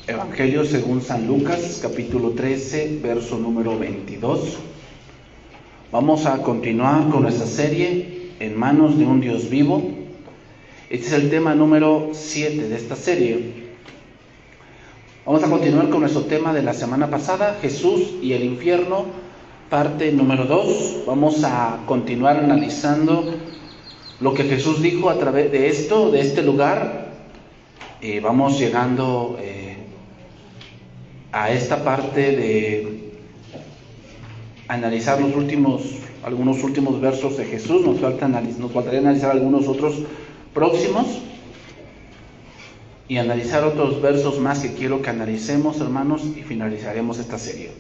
Evangelio según San Lucas, capítulo 13, verso número 22. Vamos a continuar con nuestra serie En manos de un Dios vivo. Este es el tema número 7 de esta serie. Vamos a continuar con nuestro tema de la semana pasada, Jesús y el infierno, parte número 2. Vamos a continuar analizando lo que Jesús dijo a través de esto, de este lugar. Vamos llegando a esta parte de analizar algunos últimos versos de Jesús. Nos faltaría analizar algunos otros próximos y analizar otros versos más que quiero que analicemos, hermanos, y finalizaremos esta serie.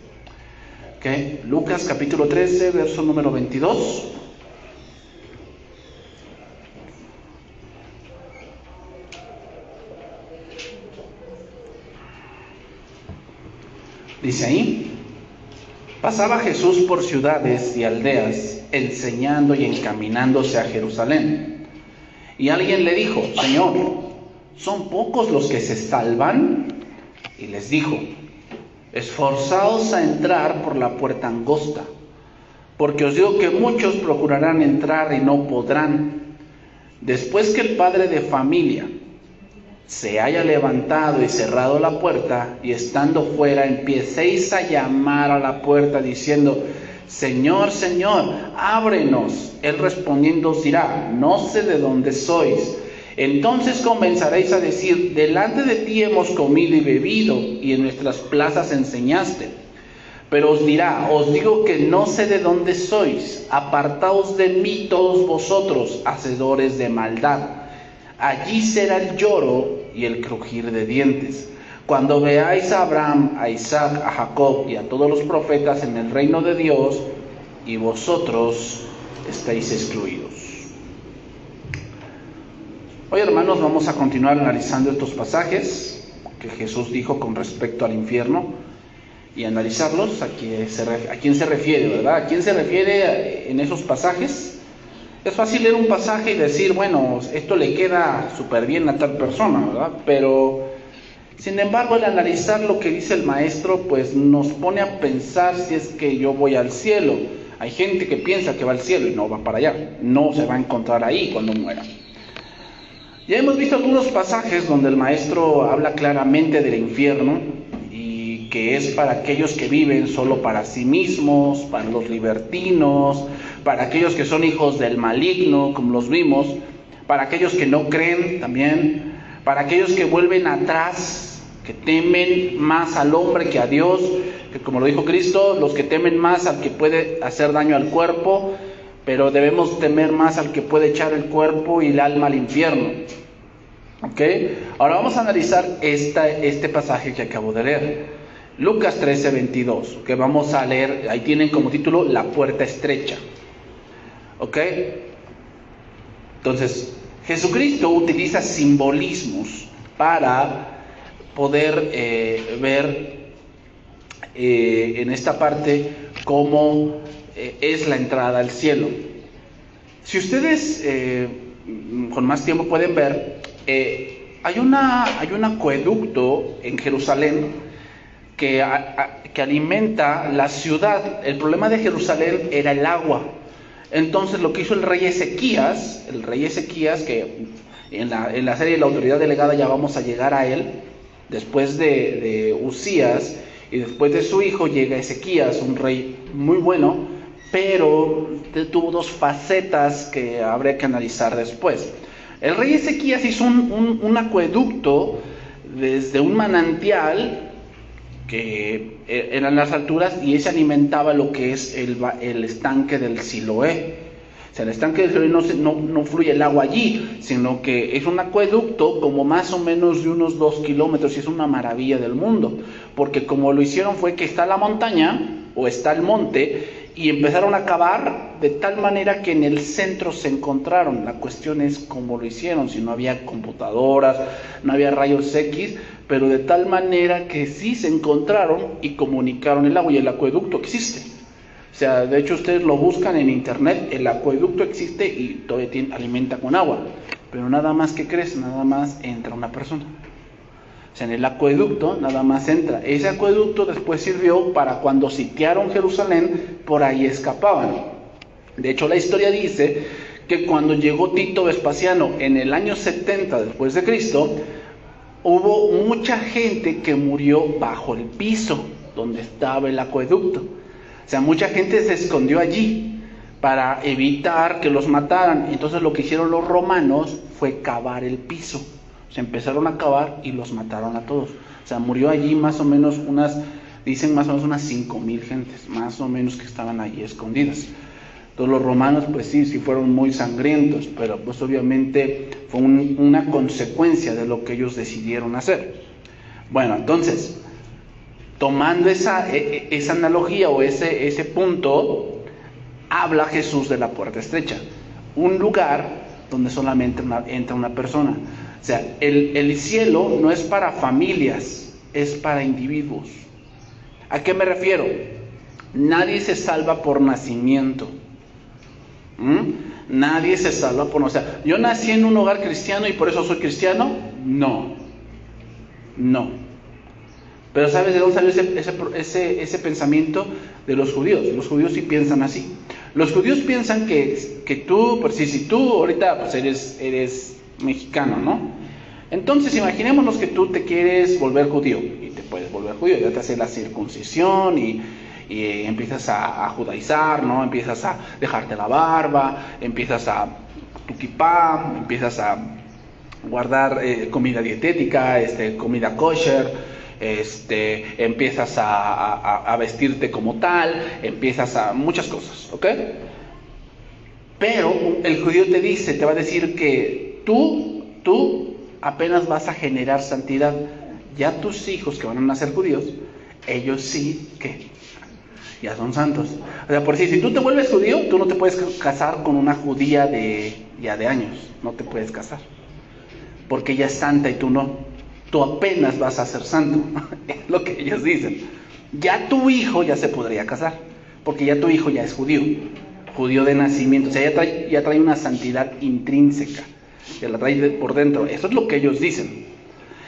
¿Okay? Lucas capítulo 13, verso número 22. Dice ahí: pasaba Jesús por ciudades y aldeas, enseñando y encaminándose a Jerusalén. Y alguien le dijo: Señor, ¿son pocos los que se salvan? Y les dijo: esforzaos a entrar por la puerta angosta, porque os digo que muchos procurarán entrar y no podrán. Después que el padre de familia se haya levantado y cerrado la puerta, y estando fuera empiecéis a llamar a la puerta diciendo: Señor, Señor, ábrenos. Él respondiendo os dirá: no sé de dónde sois. Entonces comenzaréis a decir: delante de ti hemos comido y bebido, y en nuestras plazas enseñaste. Pero os dirá: os digo que no sé de dónde sois. Apartaos de mí todos vosotros, hacedores de maldad. Allí será el lloro y el crujir de dientes, cuando veáis a Abraham, a Isaac, a Jacob y a todos los profetas en el reino de Dios, y vosotros estáis excluidos. Hoy, hermanos, vamos a continuar analizando estos pasajes que Jesús dijo con respecto al infierno y analizarlos a quién se refiere, ¿verdad? ¿A quién se refiere en esos pasajes? Es fácil leer un pasaje y decir: bueno, esto le queda súper bien a tal persona, ¿verdad? Pero, sin embargo, al analizar lo que dice el maestro, pues nos pone a pensar si es que yo voy al cielo. Hay gente que piensa que va al cielo y no va para allá, no se va a encontrar ahí cuando muera. Ya hemos visto algunos pasajes donde el maestro habla claramente del infierno, y que es para aquellos que viven solo para sí mismos, para los libertinos, para aquellos que son hijos del maligno, como los vimos, para aquellos que no creen también, para aquellos que vuelven atrás, que temen más al hombre que a Dios, que, como lo dijo Cristo, los que temen más al que puede hacer daño al cuerpo, pero debemos temer más al que puede echar el cuerpo y el alma al infierno. ¿Ok? Ahora vamos a analizar este pasaje que acabo de leer, Lucas 13, 22, que vamos a leer. Ahí tienen como título La puerta estrecha. ¿Ok? Entonces, Jesucristo utiliza simbolismos para poder ver en esta parte cómo es la entrada al cielo. Si ustedes con más tiempo pueden ver, hay un acueducto en Jerusalén que alimenta la ciudad. El problema de Jerusalén era el agua. Entonces lo que hizo el rey Ezequías, que en la serie de la autoridad delegada ya vamos a llegar a él, después de Usías y después de su hijo llega Ezequías, un rey muy bueno, pero tuvo dos facetas que habría que analizar después. El rey Ezequías hizo un acueducto desde un manantial que eran las alturas, y ese alimentaba lo que es el estanque del Siloé. O sea, el estanque del Siloé no fluye el agua allí, sino que es un acueducto como más o menos de unos 2 kilómetros, y es una maravilla del mundo, porque como lo hicieron fue que está la montaña o está el monte, y empezaron a cavar de tal manera que en el centro se encontraron. La cuestión es cómo lo hicieron, si no había computadoras, no había rayos X, pero de tal manera que sí se encontraron y comunicaron el agua, y el acueducto existe. O sea, de hecho ustedes lo buscan en internet, el acueducto existe y todavía alimenta con agua, pero nada más, ¿qué crees? Nada más entra una persona. O sea, en el acueducto nada más entra. Ese acueducto después sirvió para cuando sitiaron Jerusalén, por ahí escapaban. De hecho, la historia dice que cuando llegó Tito Vespasiano en el año 70 después de Cristo, hubo mucha gente que murió bajo el piso donde estaba el acueducto. O sea, mucha gente se escondió allí para evitar que los mataran. Entonces lo que hicieron los romanos fue cavar el piso. Se empezaron a cavar y los mataron a todos. O sea, murió allí más o menos dicen más o menos unas 5,000 gentes, más o menos, que estaban allí escondidas. Entonces los romanos pues sí fueron muy sangrientos, pero pues obviamente fue una consecuencia de lo que ellos decidieron hacer. Bueno, entonces, tomando esa analogía o ese punto, habla Jesús de la puerta estrecha, un lugar donde solamente entra una persona. O sea, el cielo no es para familias, es para individuos. ¿A qué me refiero? Nadie se salva por nacimiento. Nadie se salva por... O sea, ¿yo nací en un hogar cristiano y por eso soy cristiano? No. Pero ¿sabes de dónde salió ese pensamiento? De los judíos. Los judíos sí piensan así. Los judíos piensan que tú, pues si tú ahorita pues eres mexicano, ¿no? Entonces imaginémonos que tú te quieres volver judío, y te puedes volver judío, ya te haces la circuncisión y empiezas a judaizar, ¿no? Empiezas a dejarte la barba, empiezas a tu kipá, empiezas a guardar comida dietética, comida kosher, empiezas a vestirte como tal, empiezas a muchas cosas, ¿ok? Pero el judío te va a decir que tú apenas vas a generar santidad. Ya tus hijos que van a nacer judíos, ellos sí que ya son santos. O sea, por si tú te vuelves judío, tú no te puedes casar con una judía de años, no te puedes casar, porque ella es santa y tú no. Tú apenas vas a ser santo, es lo que ellos dicen. Ya tu hijo ya se podría casar, porque ya tu hijo ya es judío de nacimiento, o sea, ya trae una santidad intrínseca, ya la trae por dentro. Eso es lo que ellos dicen.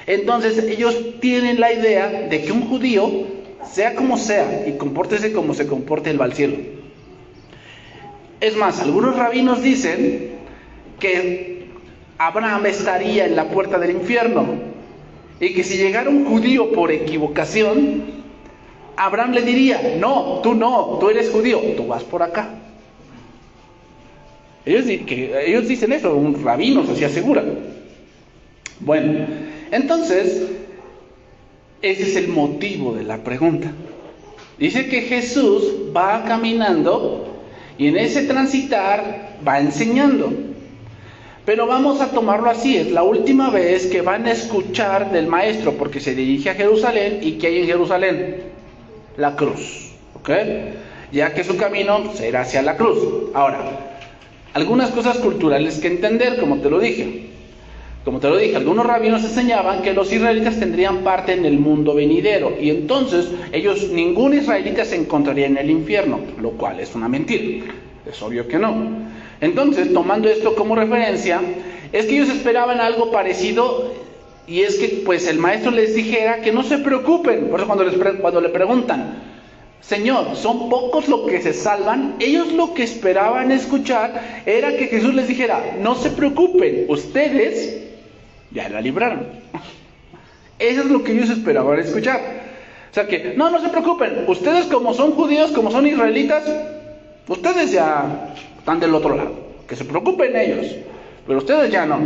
Entonces ellos tienen la idea de que un judío, sea como sea y compórtese como se comporte, él va al cielo. Es más, algunos rabinos dicen que Abraham estaría en la puerta del infierno, y que si llegara un judío por equivocación, Abraham le diría: no, tú eres judío, tú vas por acá. Ellos dicen eso, un rabino así aseguran. Bueno, entonces, ese es el motivo de la pregunta. Dice que Jesús va caminando y en ese transitar va enseñando. Pero vamos a tomarlo así, es la última vez que van a escuchar del Maestro, porque se dirige a Jerusalén. ¿Y qué hay en Jerusalén? La cruz, ¿ok? Ya que su camino será hacia la cruz. Ahora, algunas cosas culturales que entender, como te lo dije. Algunos rabinos enseñaban que los israelitas tendrían parte en el mundo venidero, y entonces ningún israelita se encontraría en el infierno, lo cual es una mentira, es obvio que no. Entonces, tomando esto como referencia, es que ellos esperaban algo parecido, y es que pues el Maestro les dijera que no se preocupen. Por eso cuando le preguntan: Señor, ¿son pocos los que se salvan?, ellos lo que esperaban escuchar era que Jesús les dijera: no se preocupen, ustedes ya la libraron. Eso es lo que ellos esperaban escuchar. O sea que, no se preocupen, ustedes como son judíos, como son israelitas, ustedes ya están del otro lado, que se preocupen ellos, pero ustedes ya no.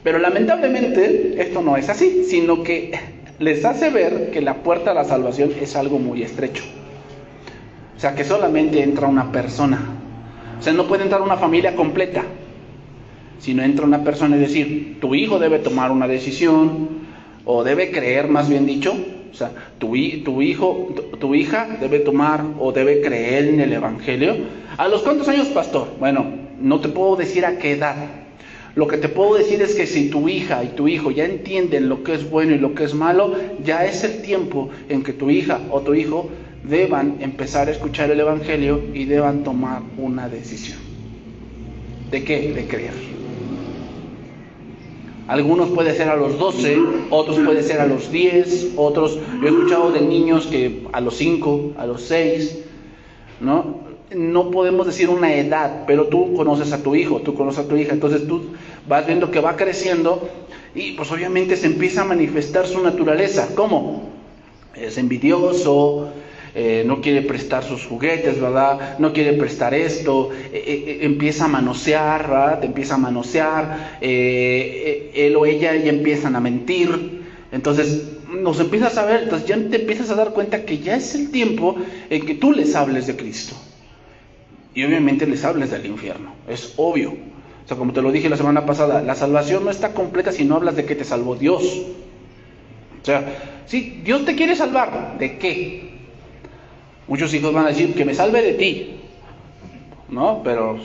Pero lamentablemente esto no es así, sino que les hace ver que la puerta a la salvación es algo muy estrecho. O sea, que solamente entra una persona. O sea, no puede entrar una familia completa, sino entra una persona. Es decir, tu hijo debe tomar una decisión, o debe creer, más bien dicho. O sea, tu hija debe tomar o debe creer en el Evangelio. ¿A los cuántos años, pastor? Bueno, no te puedo decir a qué edad. Lo que te puedo decir es que si tu hija y tu hijo ya entienden lo que es bueno y lo que es malo, ya es el tiempo en que tu hija o tu hijo deban empezar a escuchar el Evangelio y deban tomar una decisión. ¿De qué? De creer. Algunos puede ser a los 12, otros puede ser a los 10, otros, yo he escuchado de niños que a los 5, a los 6, ¿no? No podemos decir una edad, pero tú conoces a tu hijo, tú conoces a tu hija, entonces tú vas viendo que va creciendo y pues obviamente se empieza a manifestar su naturaleza. ¿Cómo? Es envidioso, no quiere prestar sus juguetes, ¿verdad? No quiere prestar esto, empieza a manosear, ¿verdad? Te empieza a manosear, él o ella ya empiezan a mentir, entonces nos empiezas a ver, entonces ya te empiezas a dar cuenta que ya es el tiempo en que tú les hables de Cristo. Y obviamente les hables del infierno, es obvio. O sea, como te lo dije la semana pasada, la salvación no está completa si no hablas de que te salvó Dios. O sea, sí, Dios te quiere salvar, ¿de qué? Muchos hijos van a decir, que me salve de ti, ¿no? Pero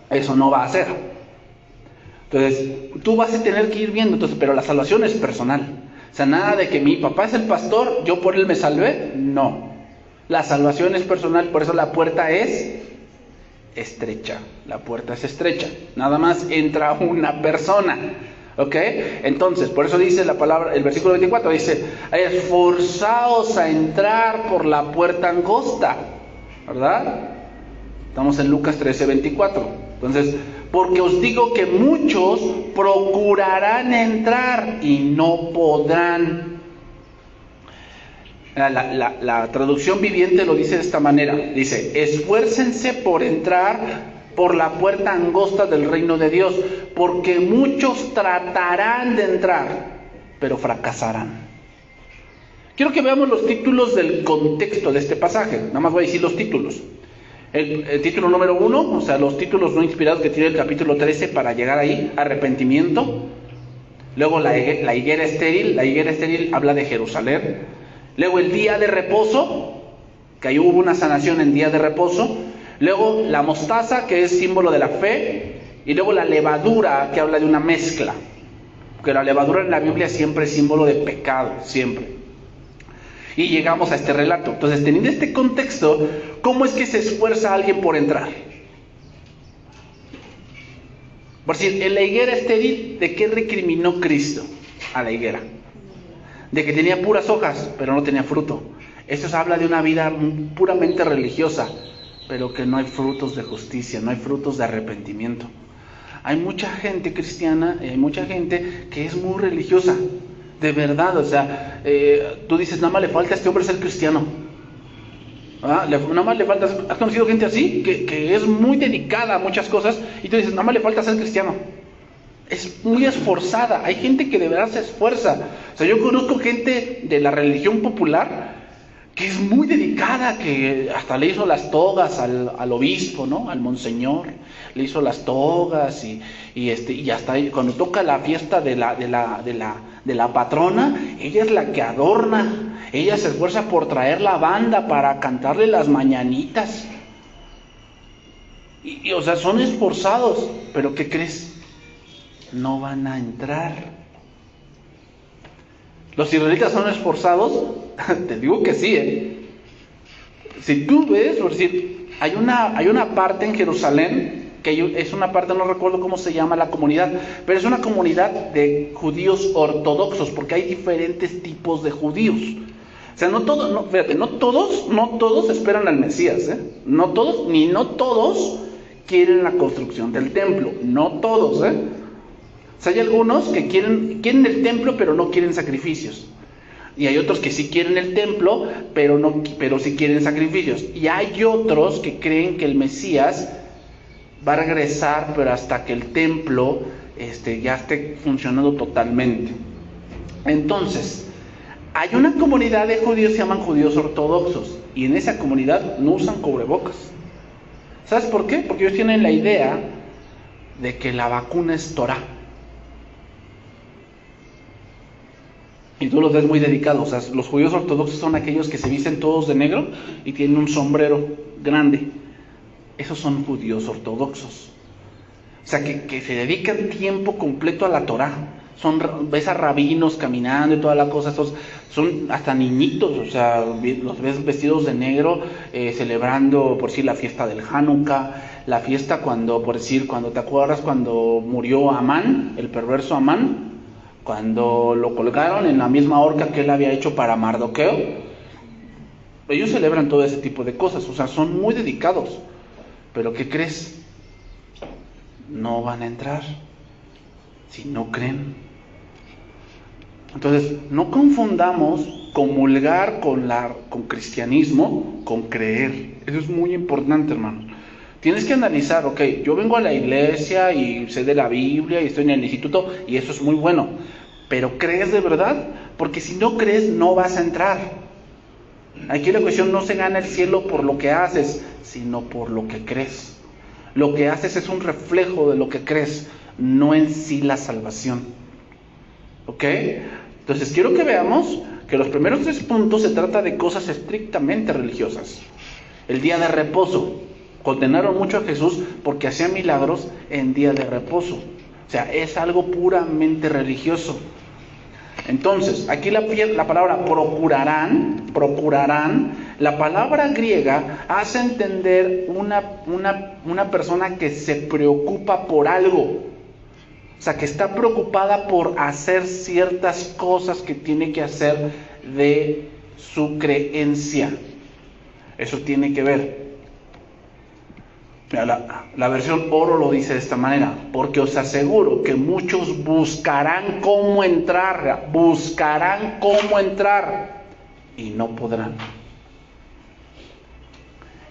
eso no va a ser. Entonces, tú vas a tener que ir viendo, entonces, pero la salvación es personal. O sea, nada de que mi papá es el pastor, yo por él me salvé, no. La salvación es personal, por eso la puerta es estrecha. La puerta es estrecha. Nada más entra una persona. ¿Ok? Entonces, por eso dice la palabra, el versículo 24 dice, esforzaos a entrar por la puerta angosta. ¿Verdad? Estamos en Lucas 13:24. Entonces, porque os digo que muchos procurarán entrar y no podrán. La traducción viviente lo dice de esta manera, dice, esfuércense por entrar por la puerta angosta del reino de Dios, porque muchos tratarán de entrar, pero fracasarán. Quiero que veamos los títulos del contexto de este pasaje, nada más voy a decir los títulos. El título número 1, o sea, los títulos no inspirados que tiene el capítulo 13 para llegar ahí, arrepentimiento. Luego la higuera estéril habla de Jerusalén. Luego el día de reposo, que ahí hubo una sanación en día de reposo. Luego la mostaza, que es símbolo de la fe. Y luego la levadura, que habla de una mezcla. Porque la levadura en la Biblia siempre es símbolo de pecado, siempre. Y llegamos a este relato. Entonces, teniendo este contexto, ¿cómo es que se esfuerza alguien por entrar? Por decir, en la higuera estéril, ¿de qué recriminó Cristo a la higuera? De que tenía puras hojas, pero no tenía fruto. Esto habla de una vida puramente religiosa, pero que no hay frutos de justicia, no hay frutos de arrepentimiento. Hay mucha gente cristiana, hay mucha gente que es muy religiosa, de verdad, o sea, tú dices, nada más le falta a este hombre ser cristiano. Nada más le falta, ¿has conocido gente así? Que es muy dedicada a muchas cosas, y tú dices, nada más le falta ser cristiano. Es muy esforzada, hay gente que de verdad se esfuerza. O sea, yo conozco gente de la religión popular que es muy dedicada, que hasta le hizo las togas al obispo, ¿no? Al monseñor, le hizo las togas y hasta cuando toca la fiesta de la patrona, ella es la que adorna, ella se esfuerza por traer la banda para cantarle las mañanitas. O sea, son esforzados, pero ¿qué crees? No van a entrar. ¿Los israelitas son esforzados? Te digo que sí, Si tú ves, por decir, hay una parte en Jerusalén, que es una parte, no recuerdo cómo se llama la comunidad, pero es una comunidad de judíos ortodoxos, porque hay diferentes tipos de judíos. O sea, no todos esperan al Mesías, no todos quieren la construcción del templo, no todos, O sea, hay algunos que quieren el templo, pero no quieren sacrificios. Y hay otros que sí quieren el templo, pero sí quieren sacrificios. Y hay otros que creen que el Mesías va a regresar, pero hasta que el templo ya esté funcionando totalmente. Entonces, hay una comunidad de judíos que se llaman judíos ortodoxos, y en esa comunidad no usan cubrebocas. ¿Sabes por qué? Porque ellos tienen la idea de que la vacuna es Torah. Y tú los ves muy dedicados. O sea, los judíos ortodoxos son aquellos que se visten todos de negro y tienen un sombrero grande. Esos son judíos ortodoxos. O sea, que se dedican tiempo completo a la Torah. ves a rabinos caminando y toda la cosa, son hasta niñitos, o sea, los ves vestidos de negro, celebrando, por decir, la fiesta del Hanukkah, la fiesta cuando te acuerdas cuando murió Amán, el perverso Amán, cuando lo colgaron en la misma horca que él había hecho para Mardoqueo. Ellos celebran todo ese tipo de cosas, o sea, son muy dedicados. Pero ¿qué crees? No van a entrar si no creen. Entonces, no confundamos comulgar con cristianismo con creer. Eso es muy importante, hermanos. Tienes que analizar, ok, yo vengo a la iglesia y sé de la Biblia y estoy en el instituto y eso es muy bueno. Pero ¿crees de verdad? Porque si no crees, no vas a entrar. Aquí la cuestión no se gana el cielo por lo que haces, sino por lo que crees. Lo que haces es un reflejo de lo que crees, no en sí la salvación. ¿Ok? Entonces quiero que veamos que los primeros 3 puntos se trata de cosas estrictamente religiosas. El día de reposo. Condenaron mucho a Jesús porque hacía milagros en día de reposo. O sea, es algo puramente religioso. Entonces, aquí la palabra procurarán, la palabra griega hace entender una persona que se preocupa por algo. O sea, que está preocupada por hacer ciertas cosas que tiene que hacer de su creencia. Eso tiene que ver. La versión Oro lo dice de esta manera: porque os aseguro que muchos buscarán cómo entrar y no podrán.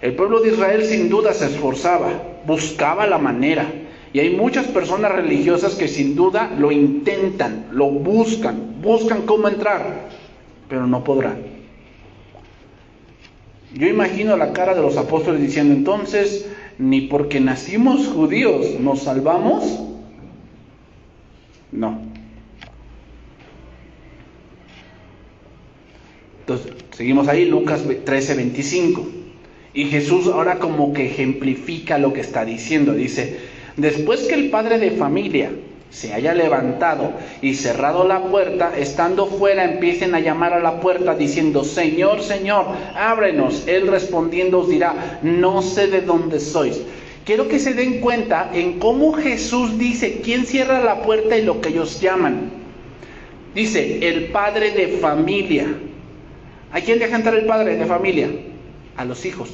El pueblo de Israel sin duda se esforzaba, buscaba la manera, y hay muchas personas religiosas que sin duda lo intentan, lo buscan cómo entrar, pero no podrán. Yo imagino la cara de los apóstoles diciendo: entonces, ¿ni porque nacimos judíos nos salvamos? No. Entonces, seguimos ahí, Lucas 13:25. Y Jesús ahora como que ejemplifica lo que está diciendo. Dice: después que el padre de familia se haya levantado y cerrado la puerta, estando fuera empiecen a llamar a la puerta diciendo: Señor, Señor, ábrenos. Él respondiendo os dirá: no sé de dónde sois. Quiero que se den cuenta en cómo Jesús dice quién cierra la puerta y lo que ellos llaman. Dice: el padre de familia. ¿A quién deja entrar el padre de familia? A los hijos.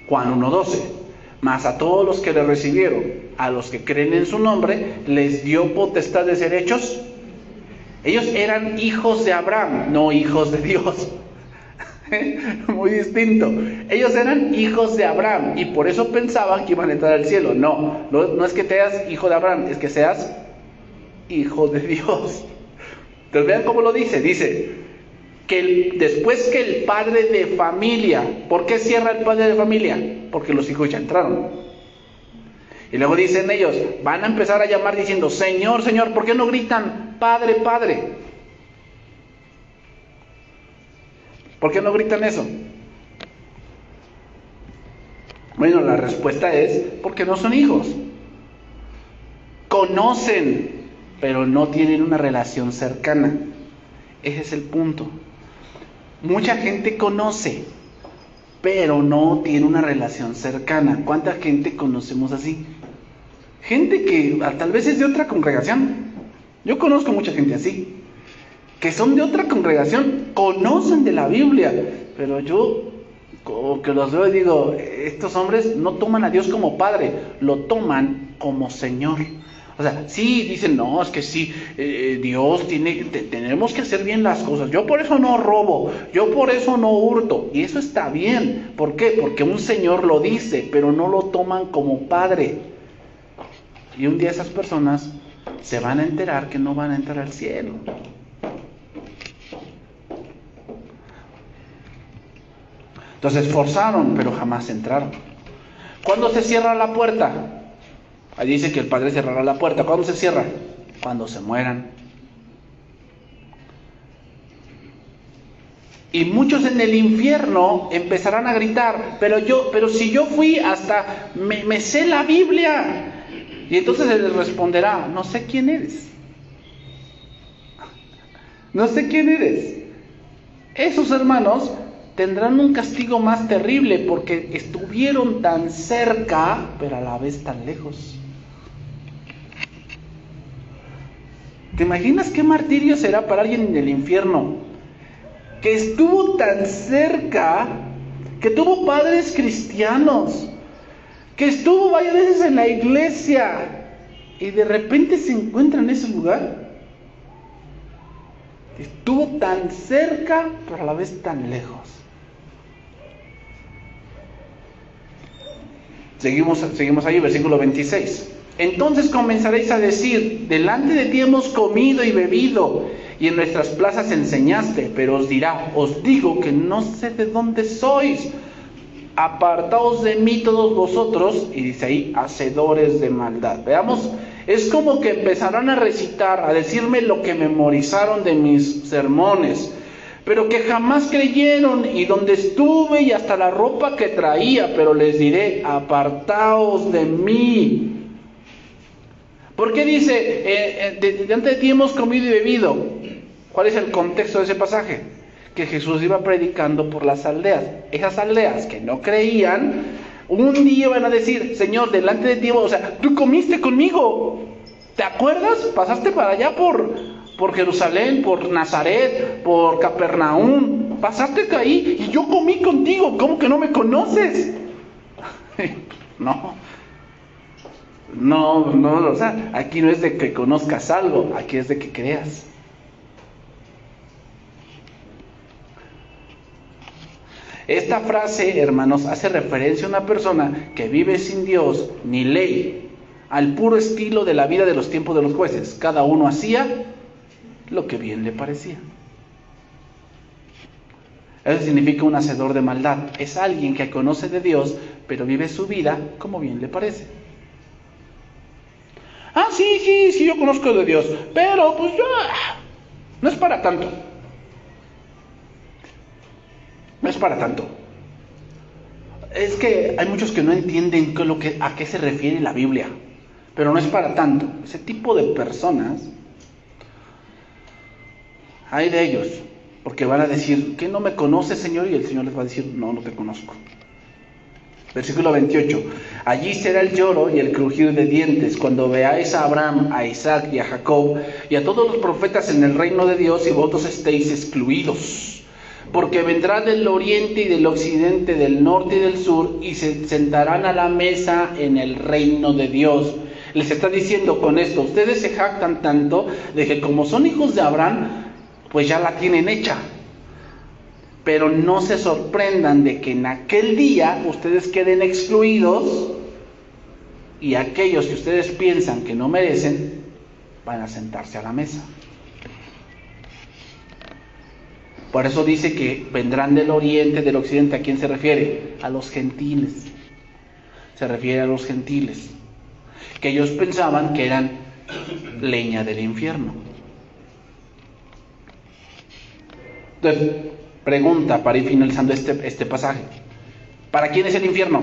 Juan 1:12. Mas a todos los que le recibieron, a los que creen en su nombre, les dio potestad de ser hechos. Ellos eran hijos de Abraham, no hijos de Dios. Muy distinto. Ellos eran hijos de Abraham y por eso pensaban que iban a entrar al cielo. No es que seas hijo de Abraham, es que seas hijo de Dios. Entonces vean cómo lo dice. Dice que después que el padre de familia, ¿por qué cierra el padre de familia? Porque los hijos ya entraron. Y luego dicen ellos, van a empezar a llamar diciendo: Señor, Señor. ¿Por qué no gritan Padre, Padre? ¿Por qué no gritan eso? Bueno, la respuesta es porque no son hijos. Conocen, pero no tienen una relación cercana. Ese es el punto. Mucha gente conoce, pero no tiene una relación cercana. ¿Cuánta gente conocemos así? Gente que tal vez es de otra congregación. Yo conozco mucha gente así, que son de otra congregación, conocen de la Biblia, pero yo como que los veo y digo: estos hombres no toman a Dios como Padre, lo toman como Señor. O sea, sí, dicen: no, es que sí, Dios tenemos que hacer bien las cosas. Yo por eso no robo, yo por eso no hurto. Y eso está bien. ¿Por qué? Porque un Señor lo dice, pero no lo toman como Padre. Y un día esas personas se van a enterar que no van a entrar al cielo. Entonces forzaron, pero jamás entraron. ¿Cuándo se cierra la puerta? Ahí dice que el Padre cerrará la puerta. ¿Cuándo se cierra? Cuando se mueran. Y muchos en el infierno empezarán a gritar: pero si yo fui hasta, me sé la Biblia, Y entonces él les responderá: no sé quién eres. No sé quién eres. Esos hermanos tendrán un castigo más terrible porque estuvieron tan cerca, pero a la vez tan lejos. ¿Te imaginas qué martirio será para alguien en el infierno? Que estuvo tan cerca, que tuvo padres cristianos, que estuvo varias veces en la iglesia y de repente se encuentra en ese lugar. Estuvo tan cerca, pero a la vez tan lejos. Seguimos ahí, versículo 26. Entonces comenzaréis a decir: delante de ti hemos comido y bebido, y en nuestras plazas enseñaste. Pero os dirá: os digo que no sé de dónde sois. Apartaos de mí todos vosotros, y dice ahí, hacedores de maldad. Veamos, es como que empezarán a recitar, a decirme lo que memorizaron de mis sermones, pero que jamás creyeron, y donde estuve y hasta la ropa que traía, pero les diré: apartaos de mí. ¿Por qué dice, delante de ti hemos comido y bebido? ¿Cuál es el contexto de ese pasaje? Que Jesús iba predicando por las aldeas. Esas aldeas que no creían, un día van a decir: Señor, delante de ti, o sea, tú comiste conmigo. ¿Te acuerdas? Pasaste para allá por Jerusalén, por Nazaret, por Capernaum. Pasaste ahí y yo comí contigo. ¿Cómo que no me conoces? No, o sea, aquí no es de que conozcas algo, aquí es de que creas. Esta frase, hermanos, hace referencia a una persona que vive sin Dios ni ley, al puro estilo de la vida de los tiempos de los jueces. Cada uno hacía lo que bien le parecía. Eso significa un hacedor de maldad. Es alguien que conoce de Dios, pero vive su vida como bien le parece. Sí, yo conozco de Dios, pero pues yo, no es para tanto. No es para tanto. Es que hay muchos que no entienden a qué se refiere la Biblia, pero no es para tanto. Ese tipo de personas, hay de ellos, porque van a decir: ¿qué no me conoces, Señor? Y el Señor les va a decir: no te conozco. Versículo 28. Allí será el lloro y el crujir de dientes cuando veáis a Abraham, a Isaac y a Jacob y a todos los profetas en el reino de Dios, y vosotros estéis excluidos. Porque vendrá del oriente y del occidente, del norte y del sur, y se sentarán a la mesa en el reino de Dios. Les está diciendo con esto: ustedes se jactan tanto de que como son hijos de Abraham, pues ya la tienen hecha. Pero no se sorprendan de que en aquel día ustedes queden excluidos, y aquellos que ustedes piensan que no merecen van a sentarse a la mesa. Por eso dice que vendrán del oriente, del occidente. ¿A quién se refiere? A los gentiles. Se refiere a los gentiles, que ellos pensaban que eran leña del infierno. Entonces, pregunta para ir finalizando este pasaje: ¿para quién es el infierno?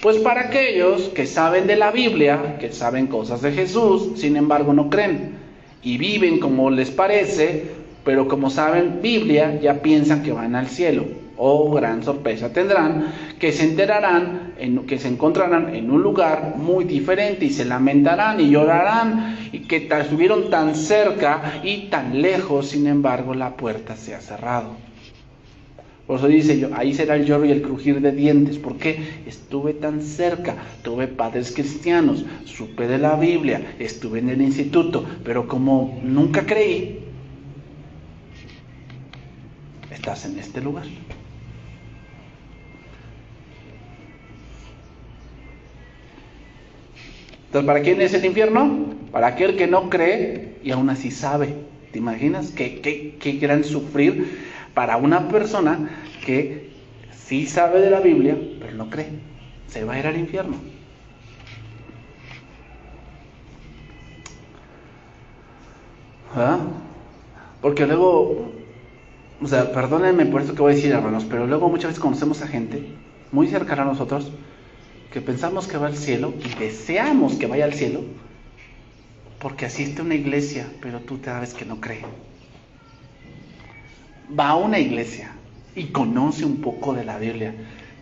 Pues para aquellos que saben de la Biblia, que saben cosas de Jesús, sin embargo no creen, y viven como les parece, pero como saben Biblia, ya piensan que van al cielo. Oh, gran sorpresa tendrán, que se enterarán, que se encontrarán en un lugar muy diferente, y se lamentarán y llorarán, y que estuvieron tan cerca y tan lejos, sin embargo la puerta se ha cerrado. Por eso dice: ahí será el lloro y el crujir de dientes. ¿Por qué? Estuve tan cerca, tuve padres cristianos, supe de la Biblia, estuve en el instituto, pero como nunca creí, estás en este lugar. Entonces, ¿para quién es el infierno? Para aquel que no cree y aún así sabe. ¿Te imaginas qué gran sufrir para una persona que sí sabe de la Biblia, pero no cree? Se va a ir al infierno. ¿Ah? Porque luego, o sea, perdónenme por esto que voy a decir, hermanos, pero luego muchas veces conocemos a gente muy cercana a nosotros que pensamos que va al cielo y deseamos que vaya al cielo porque asiste a una iglesia, pero tú sabes que no cree. Va a una iglesia y conoce un poco de la Biblia,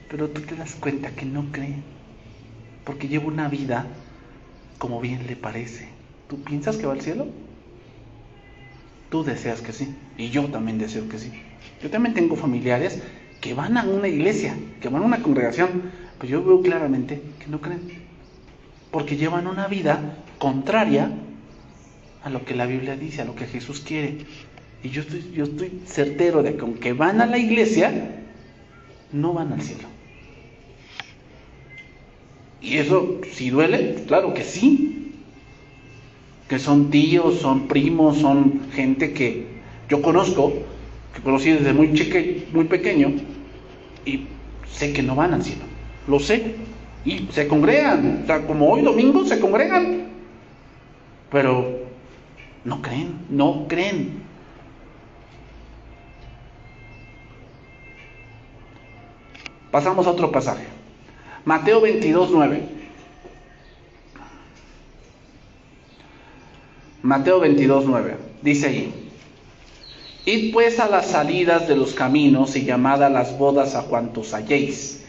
pero tú te das cuenta que no cree, porque lleva una vida como bien le parece. ¿Tú piensas que va al cielo? Tú deseas que sí, y yo también deseo que sí. Yo también tengo familiares que van a una iglesia, que van a una congregación, pero yo veo claramente que no creen, porque llevan una vida contraria a lo que la Biblia dice, a lo que Jesús quiere. Y yo estoy certero de que aunque van a la iglesia, no van al cielo. Y eso, si duele, claro que sí. Que son tíos, son primos, son gente que yo conozco, que conocí desde muy pequeño, y sé que no van al cielo. Lo sé. Y se congregan. O sea, como hoy domingo se congregan. Pero no creen. Pasamos a otro pasaje. Mateo 22:9. Mateo 22:9. Dice ahí: Id pues a las salidas de los caminos y llamad a las bodas a cuantos halléis.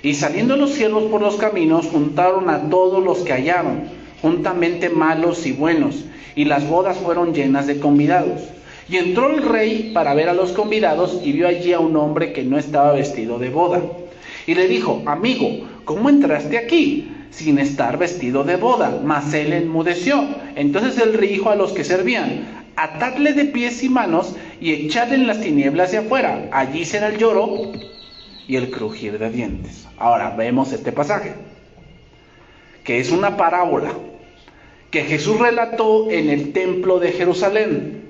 Y saliendo los siervos por los caminos, juntaron a todos los que hallaron, juntamente malos y buenos, y las bodas fueron llenas de convidados. Y entró el rey para ver a los convidados, y vio allí a un hombre que no estaba vestido de boda. Y le dijo: Amigo, ¿cómo entraste aquí sin estar vestido de boda? Mas él enmudeció. Entonces el rey dijo a los que servían: Atadle de pies y manos y echadle en las tinieblas de afuera. Allí será el lloro y el crujir de dientes. Ahora vemos este pasaje, que es una parábola que Jesús relató en el templo de Jerusalén.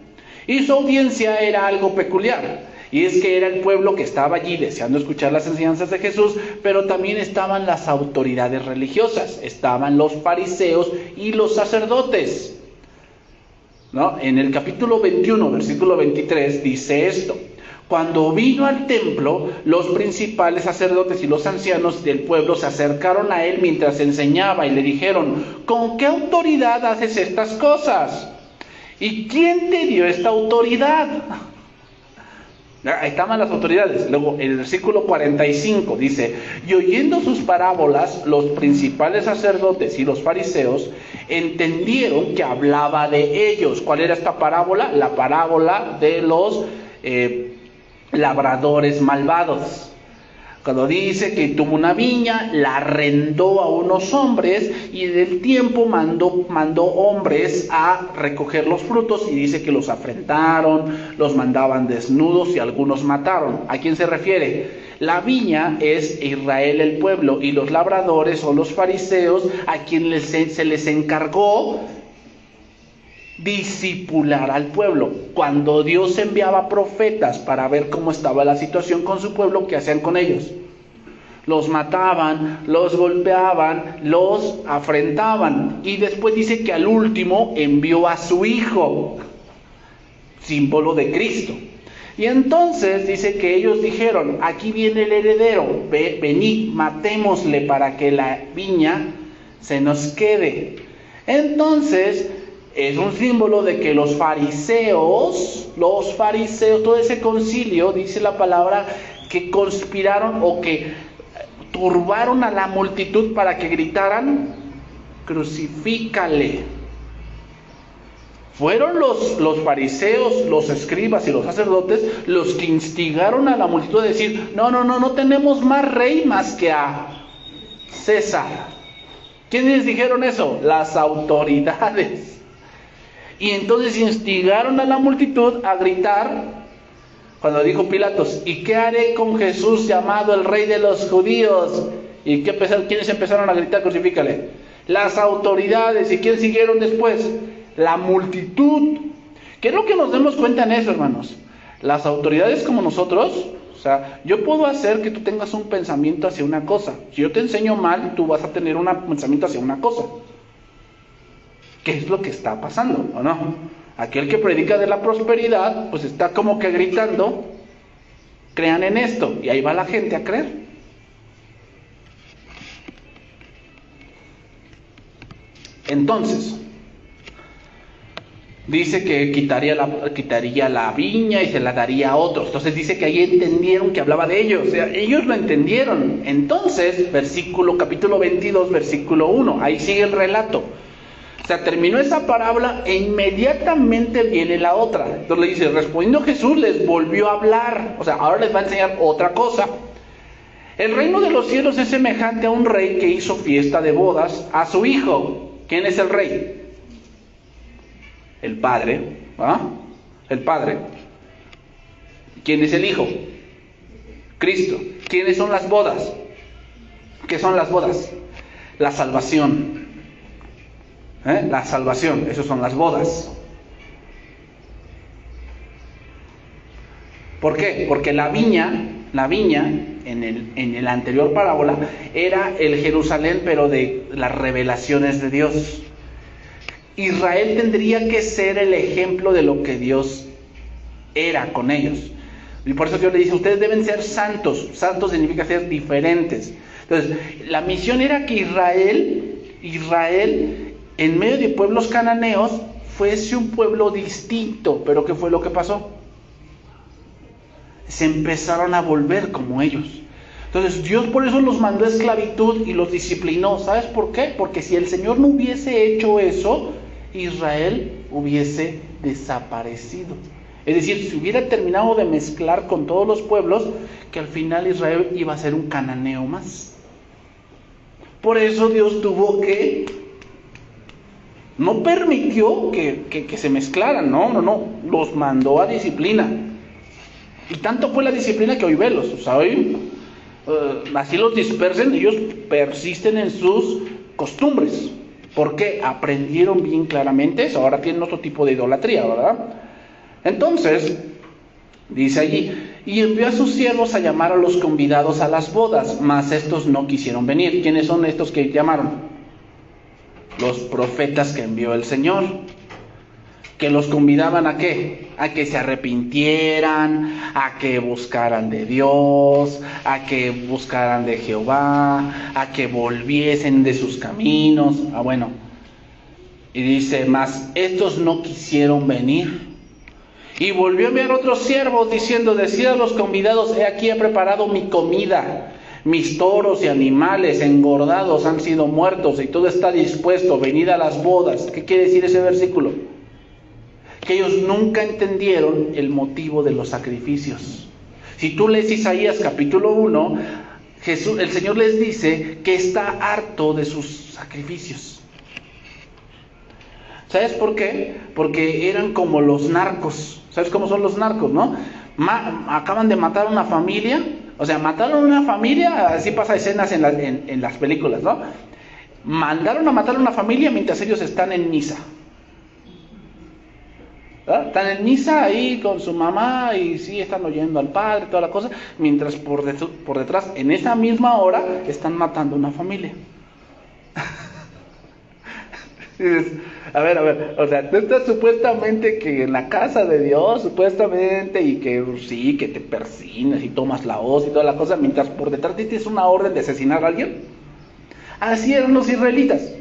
Y su audiencia era algo peculiar, y es que era el pueblo que estaba allí deseando escuchar las enseñanzas de Jesús, pero también estaban las autoridades religiosas, estaban los fariseos y los sacerdotes, ¿no? En el capítulo 21, versículo 23, dice esto: Cuando vino al templo, los principales sacerdotes y los ancianos del pueblo se acercaron a él mientras enseñaba y le dijeron: ¿Con qué autoridad haces estas cosas? ¿Y quién te dio esta autoridad? Ahí estaban las autoridades. Luego, en el versículo 45 dice: Y oyendo sus parábolas, los principales sacerdotes y los fariseos entendieron que hablaba de ellos. ¿Cuál era esta parábola? La parábola de los labradores malvados. Cuando dice que tuvo una viña, la arrendó a unos hombres y del tiempo mandó hombres a recoger los frutos, y dice que los afrentaron, los mandaban desnudos y algunos mataron. ¿A quién se refiere? La viña es Israel, el pueblo, y los labradores son los fariseos, a quienes se les encargó discipular al pueblo. Cuando Dios enviaba profetas para ver cómo estaba la situación con su pueblo, ¿qué hacían con ellos? Los mataban, los golpeaban, los afrentaban, y después dice que al último envió a su hijo, símbolo de Cristo. Y entonces dice que ellos dijeron: aquí viene el heredero, venid, matémosle para que la viña se nos quede. Entonces es un símbolo de que los fariseos, todo ese concilio, dice la palabra, que conspiraron o que turbaron a la multitud para que gritaran: crucifícale. Fueron los fariseos, los escribas y los sacerdotes los que instigaron a la multitud a decir: no tenemos más rey más que a César. ¿Quiénes dijeron eso? Las autoridades. Y entonces instigaron a la multitud a gritar, cuando dijo Pilatos: ¿y qué haré con Jesús llamado el rey de los judíos? ¿Y quiénes empezaron a gritar: crucifícale? Las autoridades. ¿Y quién siguieron después? La multitud. Quiero que nos demos cuenta en eso, hermanos. Las autoridades, como nosotros, o sea, yo puedo hacer que tú tengas un pensamiento hacia una cosa. Si yo te enseño mal, tú vas a tener un pensamiento hacia una cosa. ¿Qué es lo que está pasando, o no? Aquel que predica de la prosperidad, pues está como que gritando: crean en esto, y ahí va la gente a creer. Entonces, dice que quitaría la viña y se la daría a otros. Entonces dice que ahí entendieron que hablaba de ellos. O sea, ellos lo entendieron. Entonces, capítulo 22, versículo 1. Ahí sigue el relato. O sea, terminó esa parábola e inmediatamente viene la otra. Entonces le dice, respondiendo Jesús les volvió a hablar. O sea, ahora les va a enseñar otra cosa. El reino de los cielos es semejante a un rey que hizo fiesta de bodas a su hijo. ¿Quién es el rey? El Padre, ¿ah? El Padre. ¿Quién es el Hijo? Cristo. ¿Quiénes son las bodas? ¿Qué son las bodas? La salvación. La salvación, esas son las bodas. ¿Por qué? Porque la viña en el anterior parábola era el Jerusalén, pero de las revelaciones de Dios. Israel tendría que ser el ejemplo de lo que Dios era con ellos. Y por eso Dios le dice, ustedes deben ser santos. Santos significa ser diferentes. Entonces, la misión era que Israel, en medio de pueblos cananeos, fuese un pueblo distinto. Pero ¿qué fue lo que pasó? Se empezaron a volver como ellos. Entonces Dios por eso los mandó a esclavitud y los disciplinó. ¿Sabes por qué? Porque si el Señor no hubiese hecho eso, Israel hubiese desaparecido. Es decir, si hubiera terminado de mezclar con todos los pueblos, que al final Israel iba a ser un cananeo más. Por eso Dios tuvo que... No permitió que se mezclaran, no, los mandó a disciplina. Y tanto fue la disciplina que hoy velos, o sea, hoy así los dispersen, ellos persisten en sus costumbres, porque aprendieron bien claramente eso, ahora tienen otro tipo de idolatría, ¿verdad? Entonces, dice allí, y envió a sus siervos a llamar a los convidados a las bodas, mas estos no quisieron venir. ¿Quiénes son estos que llamaron? Los profetas que envió el Señor, que los convidaban ¿a qué? A que se arrepintieran, a que buscaran de Dios, a que buscaran de Jehová, a que volviesen de sus caminos. Bueno, y dice, mas estos no quisieron venir. Y volvió a enviar otros siervos diciendo, decid a los convidados, he aquí he preparado mi comida. Mis toros y animales engordados han sido muertos y todo está dispuesto, venid a las bodas. ¿Qué quiere decir ese versículo? Que ellos nunca entendieron el motivo de los sacrificios. Si tú lees Isaías capítulo 1, el Señor les dice que está harto de sus sacrificios. ¿Sabes por qué? Porque eran como los narcos. ¿Sabes cómo son los narcos, no? Acaban de matar a una familia. O sea, mataron a una familia, así pasa escenas en las películas, ¿no? Mandaron a matar a una familia mientras ellos están en misa. ¿verdad? Están en misa ahí con su mamá y sí, están oyendo al padre, toda la cosa, mientras por detrás, en esa misma hora, están matando a una familia. A ver, o sea, tú estás supuestamente que en la casa de Dios, supuestamente, y que sí, que te persignas y tomas la hoz y toda la cosa, mientras por detrás tienes una orden de asesinar a alguien. Así eran los israelitas.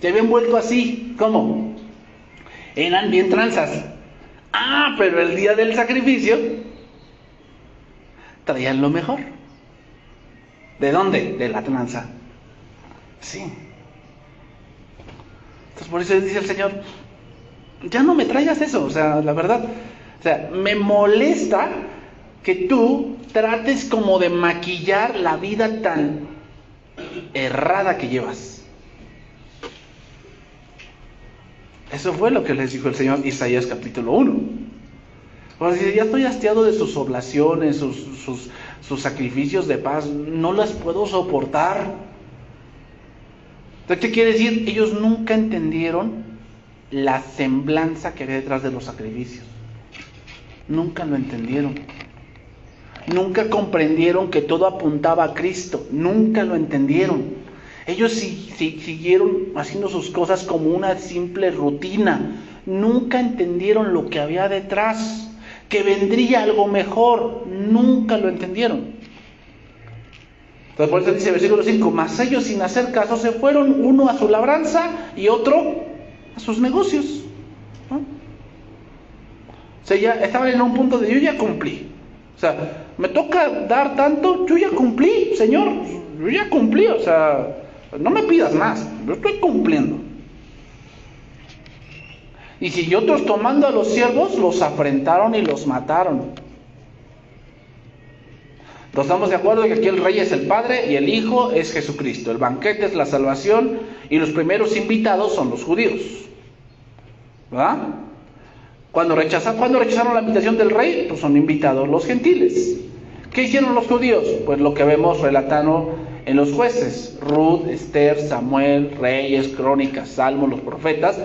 Se habían vuelto así, ¿cómo? Eran bien tranzas. Pero el día del sacrificio traían lo mejor. ¿De dónde? De la tranza. Sí. Entonces por eso dice el Señor, ya no me traigas eso, o sea, la verdad, o sea, me molesta que tú trates como de maquillar la vida tan errada que llevas. Eso fue lo que les dijo el Señor Isaías capítulo 1. O sea, ya estoy hastiado de sus oblaciones, sus sacrificios de paz, no las puedo soportar. Entonces, ¿qué quiere decir? Ellos nunca entendieron la semblanza que había detrás de los sacrificios. Nunca lo entendieron. Nunca comprendieron que todo apuntaba a Cristo. Nunca lo entendieron. Ellos siguieron haciendo sus cosas como una simple rutina. Nunca entendieron lo que había detrás. Que vendría algo mejor. Nunca lo entendieron. Entonces por eso dice el versículo 5, mas ellos sin hacer caso se fueron, uno a su labranza y otro a sus negocios, ¿no? O sea, ya estaban en un punto de yo ya cumplí. O sea, me toca dar tanto, yo ya cumplí, Señor, yo ya cumplí, o sea, no me pidas más, yo estoy cumpliendo. Y si otros tomando a los siervos, los afrentaron y los mataron. Entonces estamos de acuerdo que aquí el rey es el Padre y el Hijo es Jesucristo. El banquete es la salvación y los primeros invitados son los judíos, ¿verdad? Cuando rechazaron la invitación del rey, pues son invitados los gentiles. ¿Qué hicieron los judíos? Pues lo que vemos relatado en los jueces: Ruth, Esther, Samuel, Reyes, Crónicas, Salmos, los profetas.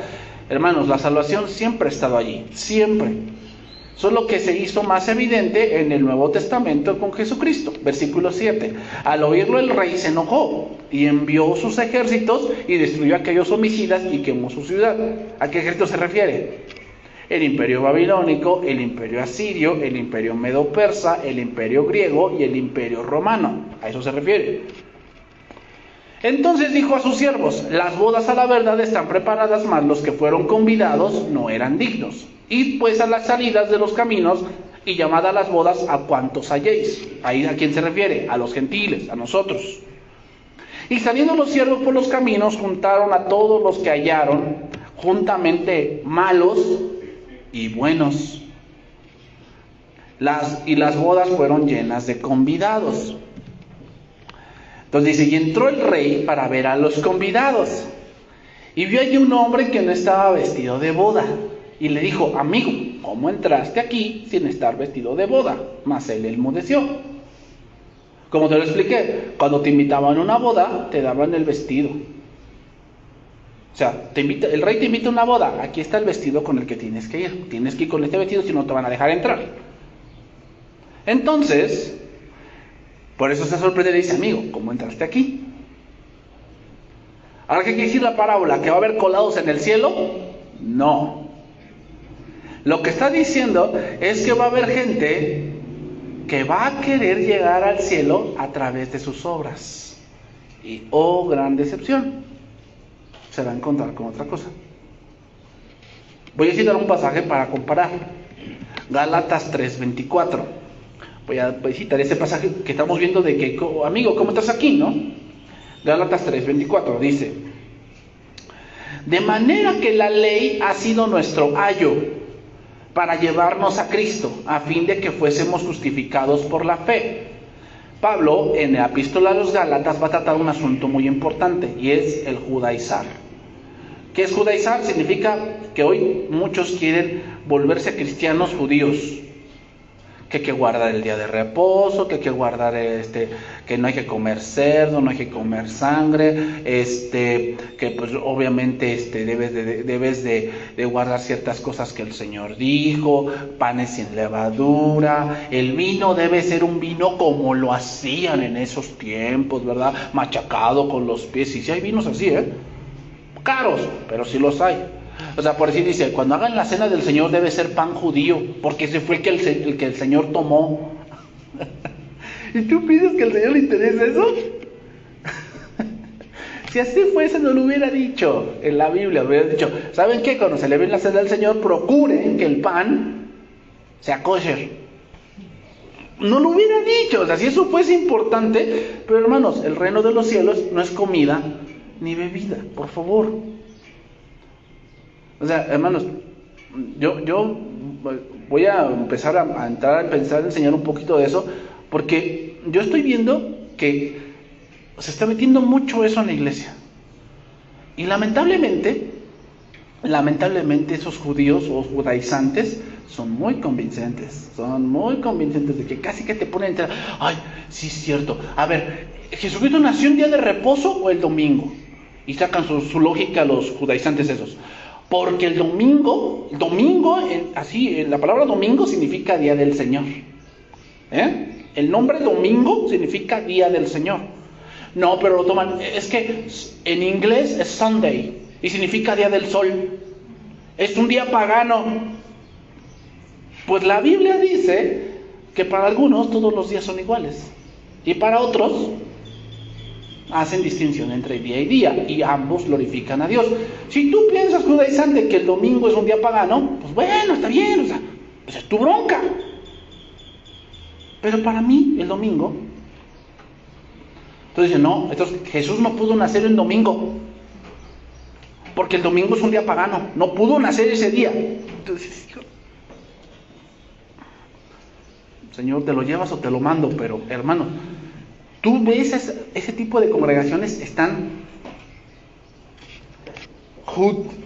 Hermanos, la salvación siempre ha estado allí, siempre. Solo que se hizo más evidente en el Nuevo Testamento con Jesucristo. Versículo 7. Al oírlo el rey se enojó y envió sus ejércitos y destruyó a aquellos homicidas y quemó su ciudad. ¿A qué ejército se refiere? El imperio babilónico, el imperio asirio, el imperio medo-persa, el imperio griego y el imperio romano. A eso se refiere. Entonces dijo a sus siervos: las bodas a la verdad están preparadas, mas los que fueron convidados no eran dignos. Id pues a las salidas de los caminos y llamad a las bodas a cuantos halléis. Ahí ¿a quién se refiere? A los gentiles, a nosotros. Y saliendo los siervos por los caminos, juntaron a todos los que hallaron, juntamente malos y buenos. Las bodas fueron llenas de convidados. Entonces dice, y entró el rey para ver a los convidados, y vio allí un hombre que no estaba vestido de boda, y le dijo: amigo, ¿cómo entraste aquí sin estar vestido de boda? Mas él enmudeció. Como te lo expliqué, cuando te invitaban a una boda, te daban el vestido. O sea, el rey te invita a una boda, aquí está el vestido con el que tienes que ir. Tienes que ir con este vestido, si no te van a dejar entrar. Entonces, por eso se sorprende y dice: amigo, ¿cómo entraste aquí? Ahora, ¿qué quiere decir la parábola? ¿Que va a haber colados en el cielo? No. Lo que está diciendo es que va a haber gente que va a querer llegar al cielo a través de sus obras. Y oh, gran decepción, se va a encontrar con otra cosa. Voy a citar un pasaje para comparar. Gálatas 3:24. Voy a citar ese pasaje que estamos viendo de que, amigo, ¿cómo estás aquí, no? Gálatas 3:24 dice: de manera que la ley ha sido nuestro ayo para llevarnos a Cristo, a fin de que fuésemos justificados por la fe. Pablo, en la epístola a los Gálatas, va a tratar un asunto muy importante, y es el judaizar. ¿Qué es judaizar? Significa que hoy muchos quieren volverse cristianos judíos, que hay que guardar el día de reposo, que hay que guardar que no hay que comer cerdo, no hay que comer sangre, que pues obviamente debes de guardar ciertas cosas que el Señor dijo, panes sin levadura, el vino debe ser un vino como lo hacían en esos tiempos, ¿verdad? Machacado con los pies. Y sí hay vinos así, caros, pero sí los hay. O sea, por decir, dice, cuando hagan la cena del Señor debe ser pan judío, porque ese fue el que el Señor tomó. ¿Y tú pides que al Señor le interese eso? Si así fuese, no lo hubiera dicho en la Biblia. Lo hubiera dicho: ¿saben qué? Cuando se le ve la cena del Señor, procuren que el pan sea kosher. No lo hubiera dicho. O sea, si eso fuese importante. Pero hermanos, el reino de los cielos no es comida ni bebida, por favor. O sea, hermanos, yo voy a empezar a entrar a pensar, a enseñar un poquito de eso, porque yo estoy viendo que se está metiendo mucho eso en la iglesia. Y lamentablemente esos judíos o judaizantes son muy convincentes de que casi que te ponen a entrar. Ay, sí es cierto. A ver, ¿Jesucristo nació un día de reposo o el domingo? Y sacan su lógica los judaizantes esos. Porque el domingo, la palabra domingo significa día del Señor. El nombre domingo significa día del Señor. No, pero lo toman, es que en inglés es Sunday y significa día del sol. Es un día pagano. Pues la Biblia dice que para algunos todos los días son iguales y para otros hacen distinción entre día y día, y ambos glorifican a Dios. Si tú piensas, judaizante, que el domingo es un día pagano, pues bueno, está bien, o sea, pues es tu bronca. Pero para mí, el domingo... Entonces dicen, no, entonces Jesús no pudo nacer en domingo, porque el domingo es un día pagano, no pudo nacer ese día. Entonces, Señor, ¿te lo llevas o te lo mando? Pero, hermano, tú ves ese tipo de congregaciones, están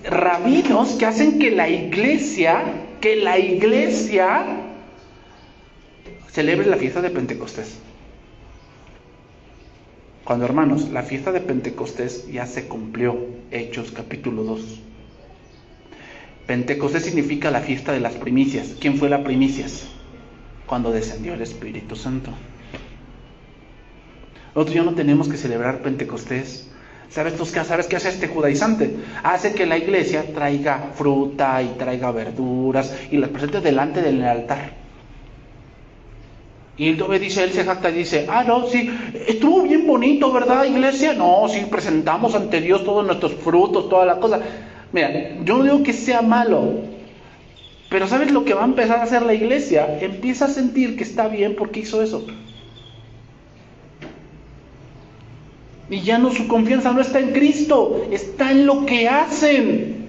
rabinos que hacen que la iglesia celebre la fiesta de Pentecostés. Cuando, hermanos, la fiesta de Pentecostés ya se cumplió. Hechos capítulo 2. Pentecostés significa la fiesta de las primicias. ¿Quién fue la primicias? Cuando descendió el Espíritu Santo. Nosotros ya no tenemos que celebrar Pentecostés. ¿Sabes qué hace este judaizante? Hace que la iglesia traiga fruta y traiga verduras y las presente delante del altar. Y entonces dice, él se jacta y dice, no, sí, estuvo bien bonito, ¿verdad, iglesia? No, sí, presentamos ante Dios todos nuestros frutos, toda la cosa. Mira, yo no digo que sea malo, pero ¿sabes lo que va a empezar a hacer la iglesia? Empieza a sentir que está bien porque hizo eso. Y ya no, su confianza no está en Cristo, está en lo que hacen.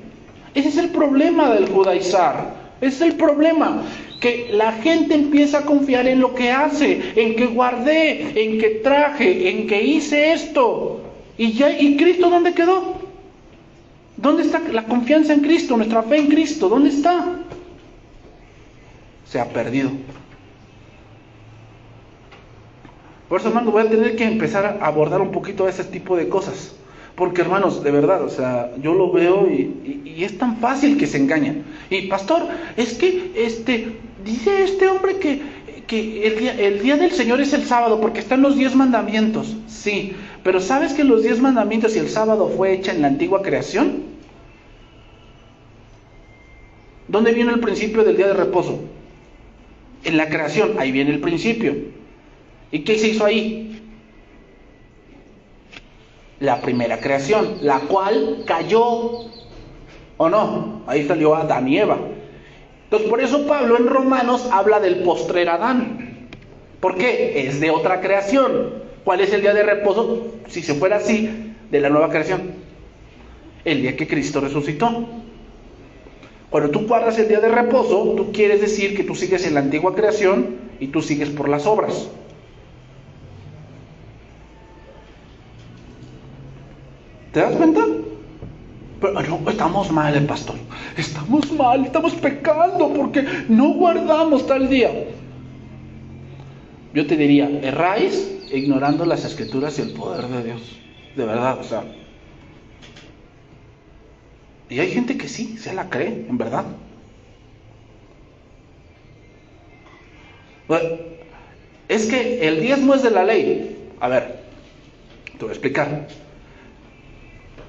Ese es el problema del judaizar. Ese es el problema. Que la gente empieza a confiar en lo que hace, en que guardé, en que traje, en que hice esto. ¿Y Cristo dónde quedó? ¿Dónde está la confianza en Cristo, nuestra fe en Cristo? ¿Dónde está? Se ha perdido. Por eso, hermano, voy a tener que empezar a abordar un poquito ese tipo de cosas. Porque, hermanos, de verdad, o sea, yo lo veo y es tan fácil que se engañan. Y, pastor, es que dice este hombre que el día del Señor es el sábado porque están los 10 mandamientos. Sí, pero ¿sabes que los 10 mandamientos y el sábado fue hecha en la antigua creación? ¿Dónde viene el principio del día de reposo? En la creación, ahí viene el principio. ¿Y qué se hizo ahí? La primera creación, la cual cayó, ¿o no? Ahí salió Adán y Eva. Entonces, por eso Pablo en Romanos habla del postrer Adán. ¿Por qué? Es de otra creación. ¿Cuál es el día de reposo? Si se fuera así, de la nueva creación. El día que Cristo resucitó. Cuando tú guardas el día de reposo, tú quieres decir que tú sigues en la antigua creación y tú sigues por las obras. ¿Te das cuenta? Pero no, estamos mal, pastor. Estamos mal, estamos pecando porque no guardamos tal día. Yo te diría, erráis ignorando las escrituras y el poder de Dios. De verdad, o sea. Y hay gente que sí, se la cree, en verdad. Bueno, es que el diezmo es de la ley. A ver, te voy a explicar.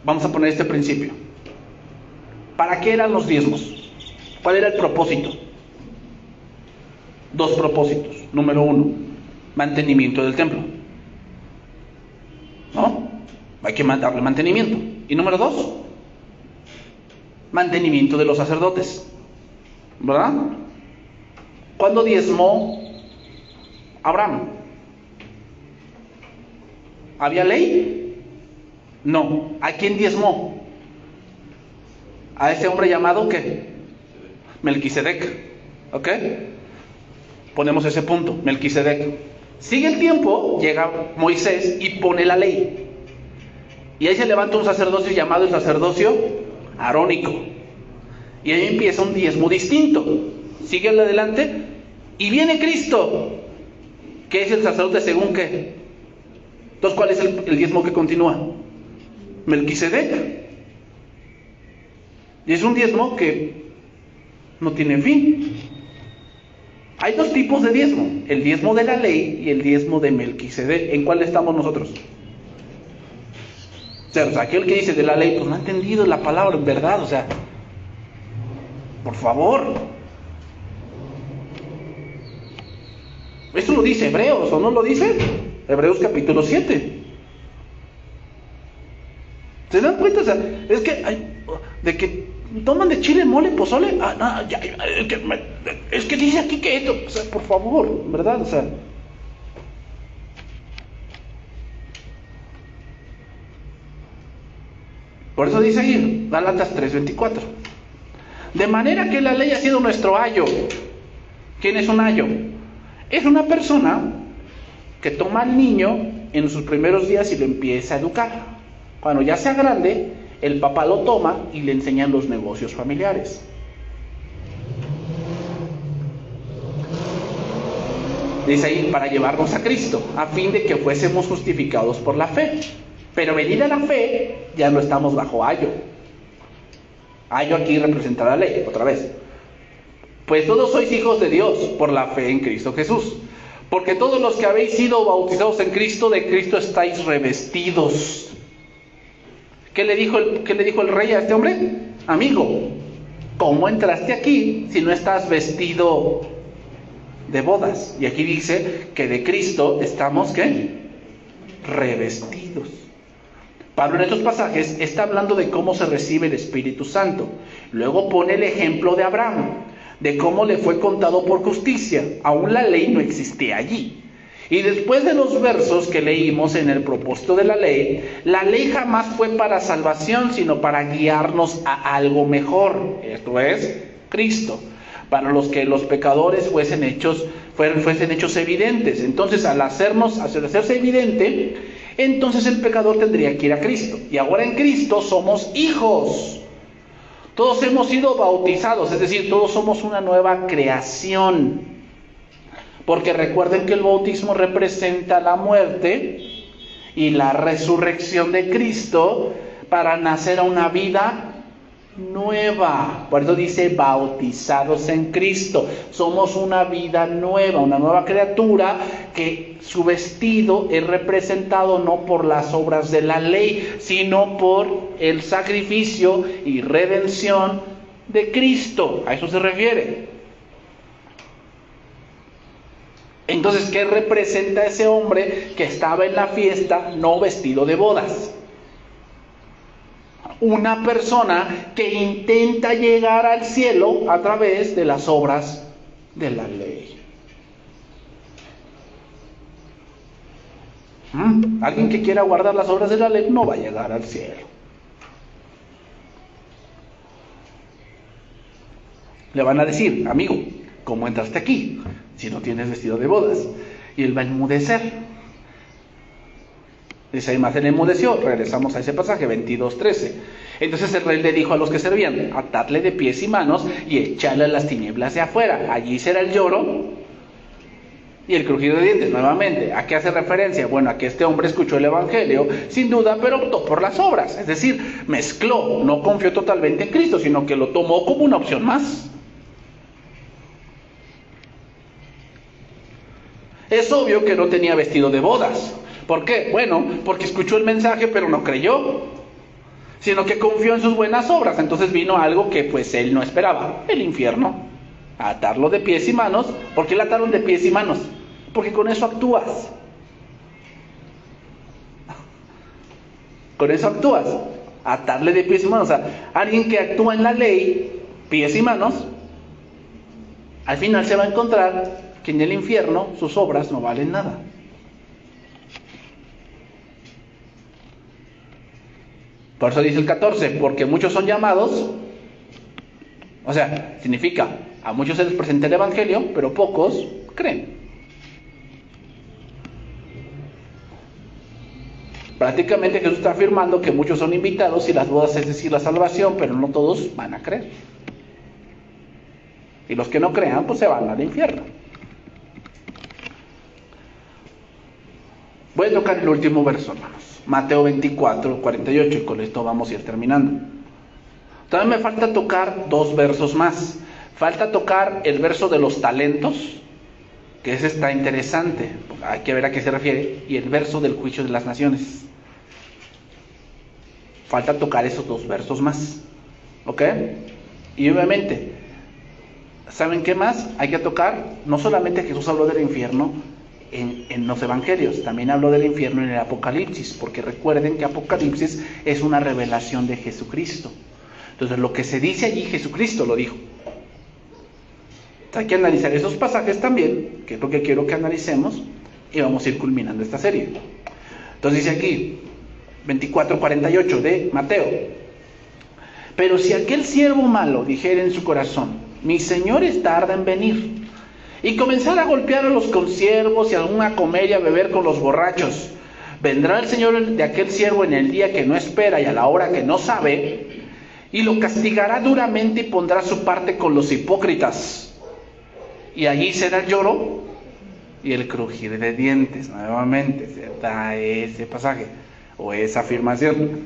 Vamos a poner este principio. ¿Para qué eran los diezmos? ¿Cuál era el propósito? 2 propósitos. Número 1, mantenimiento del templo. ¿No? Hay que darle mantenimiento. Y número 2, mantenimiento de los sacerdotes. ¿Verdad? ¿Cuándo diezmó Abraham? ¿Había ley? No. ¿A quién diezmó? A ese hombre llamado ¿qué? Melquisedec. ¿Ok? Ponemos ese punto, Melquisedec. Sigue el tiempo, llega Moisés y pone la ley. Y ahí se levanta un sacerdocio llamado el sacerdocio arónico. Y ahí empieza un diezmo distinto. Sigue adelante y viene Cristo, que es el sacerdote según qué. Entonces, ¿cuál es el diezmo que continúa? Melquisedec. Y es un diezmo que no tiene fin. Hay 2 tipos de diezmo: el diezmo de la ley y el diezmo de Melquisedec. ¿En cuál estamos nosotros? O sea, aquel que dice de la ley, pues no ha entendido la palabra en verdad. O sea, por favor. Esto lo dice Hebreos, ¿o no lo dice? Hebreos capítulo 7. ¿Se dan cuenta? O sea, es que de que toman de chile, mole, pozole. No, es que dice aquí que esto, o sea, por favor, ¿verdad? O sea, por eso dice ahí, Gálatas 3:24. De manera que la ley ha sido nuestro ayo. ¿Quién es un ayo? Es una persona que toma al niño en sus primeros días y lo empieza a educar. Cuando ya sea grande, el papá lo toma y le enseñan los negocios familiares. Dice ahí, para llevarnos a Cristo, a fin de que fuésemos justificados por la fe. Pero venida la fe, ya no estamos bajo ayo. Ayo aquí representa la ley, otra vez. Pues todos sois hijos de Dios por la fe en Cristo Jesús. Porque todos los que habéis sido bautizados en Cristo, de Cristo estáis revestidos. ¿Qué le dijo el rey a este hombre? Amigo, ¿cómo entraste aquí si no estás vestido de bodas? Y aquí dice que de Cristo estamos, ¿qué? Revestidos. Pablo en estos pasajes está hablando de cómo se recibe el Espíritu Santo. Luego pone el ejemplo de Abraham, de cómo le fue contado por justicia. Aún la ley no existía allí. Y después de los versos que leímos en el propósito de la ley jamás fue para salvación, sino para guiarnos a algo mejor. Esto es, Cristo. Para los que los pecadores fuesen hechos evidentes. Entonces, al hacerse evidente, entonces el pecador tendría que ir a Cristo. Y ahora en Cristo somos hijos. Todos hemos sido bautizados, es decir, todos somos una nueva creación. Porque recuerden que el bautismo representa la muerte y la resurrección de Cristo para nacer a una vida nueva. Por eso dice bautizados en Cristo. Somos una vida nueva, una nueva criatura que su vestido es representado no por las obras de la ley, sino por el sacrificio y redención de Cristo. A eso se refiere. Entonces, ¿qué representa ese hombre que estaba en la fiesta no vestido de bodas? Una persona que intenta llegar al cielo a través de las obras de la ley. Alguien que quiera guardar las obras de la ley no va a llegar al cielo. Le van a decir, amigo, ¿cómo entraste aquí si no tienes vestido de bodas? Y él va a enmudecer. Dice ahí, más él enmudeció. Regresamos a ese pasaje, 22:13. Entonces el rey le dijo a los que servían, atadle de pies y manos y echadle a las tinieblas de afuera. Allí será el lloro y el crujido de dientes. Nuevamente, ¿a qué hace referencia? Bueno, a que este hombre escuchó el evangelio, sin duda, pero optó por las obras. Es decir, mezcló, no confió totalmente en Cristo, sino que lo tomó como una opción más. Es obvio que no tenía vestido de bodas. ¿Por qué? Bueno, porque escuchó el mensaje pero no creyó, sino que confió en sus buenas obras. Entonces vino algo que pues él no esperaba, el infierno. Atarlo de pies y manos. ¿Por qué le ataron de pies y manos? Porque con eso actúas. Con eso actúas. Atarle de pies y manos. O sea, alguien que actúa en la ley, pies y manos, al final se va a encontrar que en el infierno sus obras no valen nada. Por eso dice el 14, porque muchos son llamados, o sea, significa, a muchos se les presenta el evangelio, pero pocos creen. Prácticamente Jesús está afirmando que muchos son invitados y las bodas es decir la salvación, pero no todos van a creer. Y los que no crean, pues se van al infierno. Voy a tocar el último verso, hermanos. Mateo 24:48, y con esto vamos a ir terminando. Todavía me falta tocar 2 versos más. Falta tocar el verso de los talentos, que ese está interesante, hay que ver a qué se refiere, y el verso del juicio de las naciones. Falta tocar esos 2 versos más, ¿ok? Y obviamente, ¿saben qué más hay que tocar? No solamente Jesús habló del infierno, en los evangelios. También habló del infierno en el Apocalipsis, porque recuerden que Apocalipsis es una revelación de Jesucristo. Entonces lo que se dice allí, Jesucristo lo dijo. Hay que analizar esos pasajes también, que es lo que quiero que analicemos, y vamos a ir culminando esta serie. Entonces dice aquí, 24:48 de Mateo: pero si aquel siervo malo dijera en su corazón, mi señor tarda en venir, y comenzar a golpear a los consiervos y aún a comer y a beber con los borrachos, vendrá el señor de aquel siervo en el día que no espera y a la hora que no sabe, y lo castigará duramente y pondrá su parte con los hipócritas. Y allí será el lloro y el crujir de dientes. Nuevamente se da ese pasaje o esa afirmación.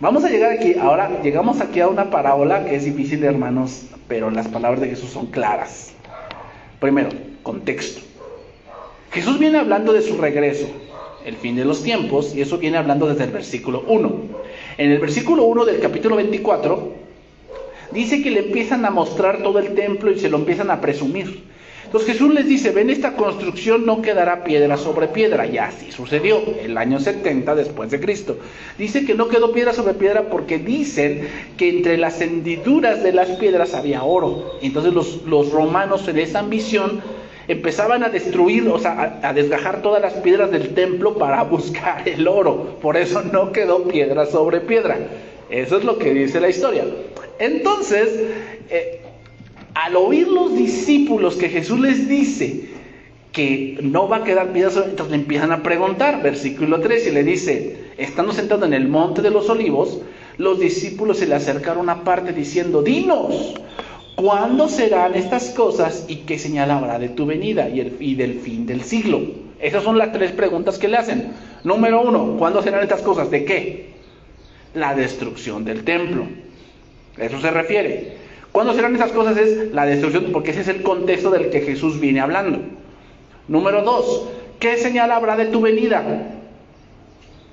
Vamos a llegar aquí, ahora llegamos aquí a una parábola que es difícil, hermanos, pero las palabras de Jesús son claras. Primero, contexto. Jesús viene hablando de su regreso, el fin de los tiempos, y eso viene hablando desde el versículo 1. En el versículo 1 del capítulo 24, dice que le empiezan a mostrar todo el templo y se lo empiezan a presumir. Entonces Jesús les dice, ven, esta construcción no quedará piedra sobre piedra. Y así sucedió, el año 70 después de Cristo. Dice que no quedó piedra sobre piedra porque dicen que entre las hendiduras de las piedras había oro. Entonces los romanos, en esa ambición, empezaban a destruir, o sea, a desgajar todas las piedras del templo para buscar el oro. Por eso no quedó piedra sobre piedra. Eso es lo que dice la historia. Entonces, al oír los discípulos que Jesús les dice que no va a quedar piedra sobre, entonces le empiezan a preguntar, versículo 3, y le dice, estando sentado en el monte de los olivos, los discípulos se le acercaron aparte diciendo, dinos, ¿cuándo serán estas cosas y qué señal habrá de tu venida y del fin del siglo? Esas son las 3 preguntas que le hacen. Número 1, ¿cuándo serán estas cosas? ¿De qué? La destrucción del templo. A eso se refiere. ¿Cuándo serán esas cosas? Es la destrucción, porque ese es el contexto del que Jesús viene hablando. Número 2, ¿qué señal habrá de tu venida?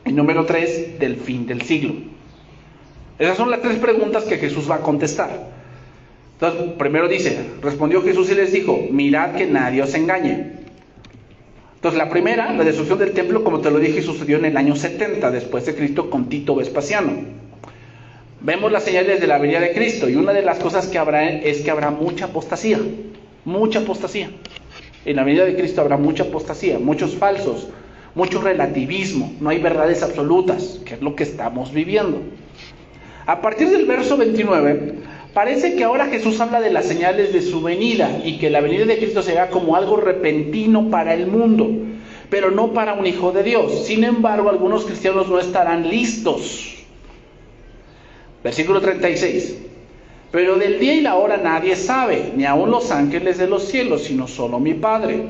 Y número 3, del fin del siglo. Esas son las 3 preguntas que Jesús va a contestar. Entonces, primero dice, respondió Jesús y les dijo, mirad que nadie os engañe. Entonces, la primera, la destrucción del templo, como te lo dije, sucedió en el año 70 después de Cristo con Tito Vespasiano. Vemos las señales de la venida de Cristo y una de las cosas que habrá es que habrá mucha apostasía. Mucha apostasía. En la venida de Cristo habrá mucha apostasía, muchos falsos, mucho relativismo, no hay verdades absolutas, que es lo que estamos viviendo. A partir del verso 29, parece que ahora Jesús habla de las señales de su venida y que la venida de Cristo será como algo repentino para el mundo, pero no para un hijo de Dios. Sin embargo, algunos cristianos no estarán listos. Versículo 36. Pero del día y la hora nadie sabe, ni aun los ángeles de los cielos, sino solo mi Padre.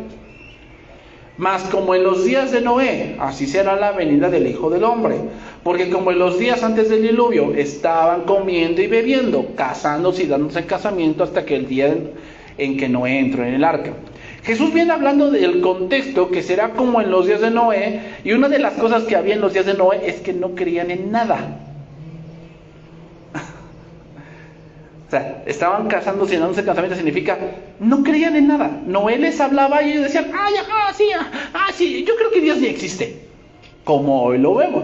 Mas como en los días de Noé, así será la venida del Hijo del Hombre. Porque como en los días antes del diluvio, estaban comiendo y bebiendo, casándose y dándose en casamiento hasta que el día en que Noé entró en el arca. Jesús viene hablando del contexto que será como en los días de Noé, y una de las cosas que había en los días de Noé es que no creían en nada. O sea, estaban casándose y dándose casamiento, significa, no creían en nada. Noé les hablaba y ellos decían, sí, yo creo que Dios ni existe. Como hoy lo vemos.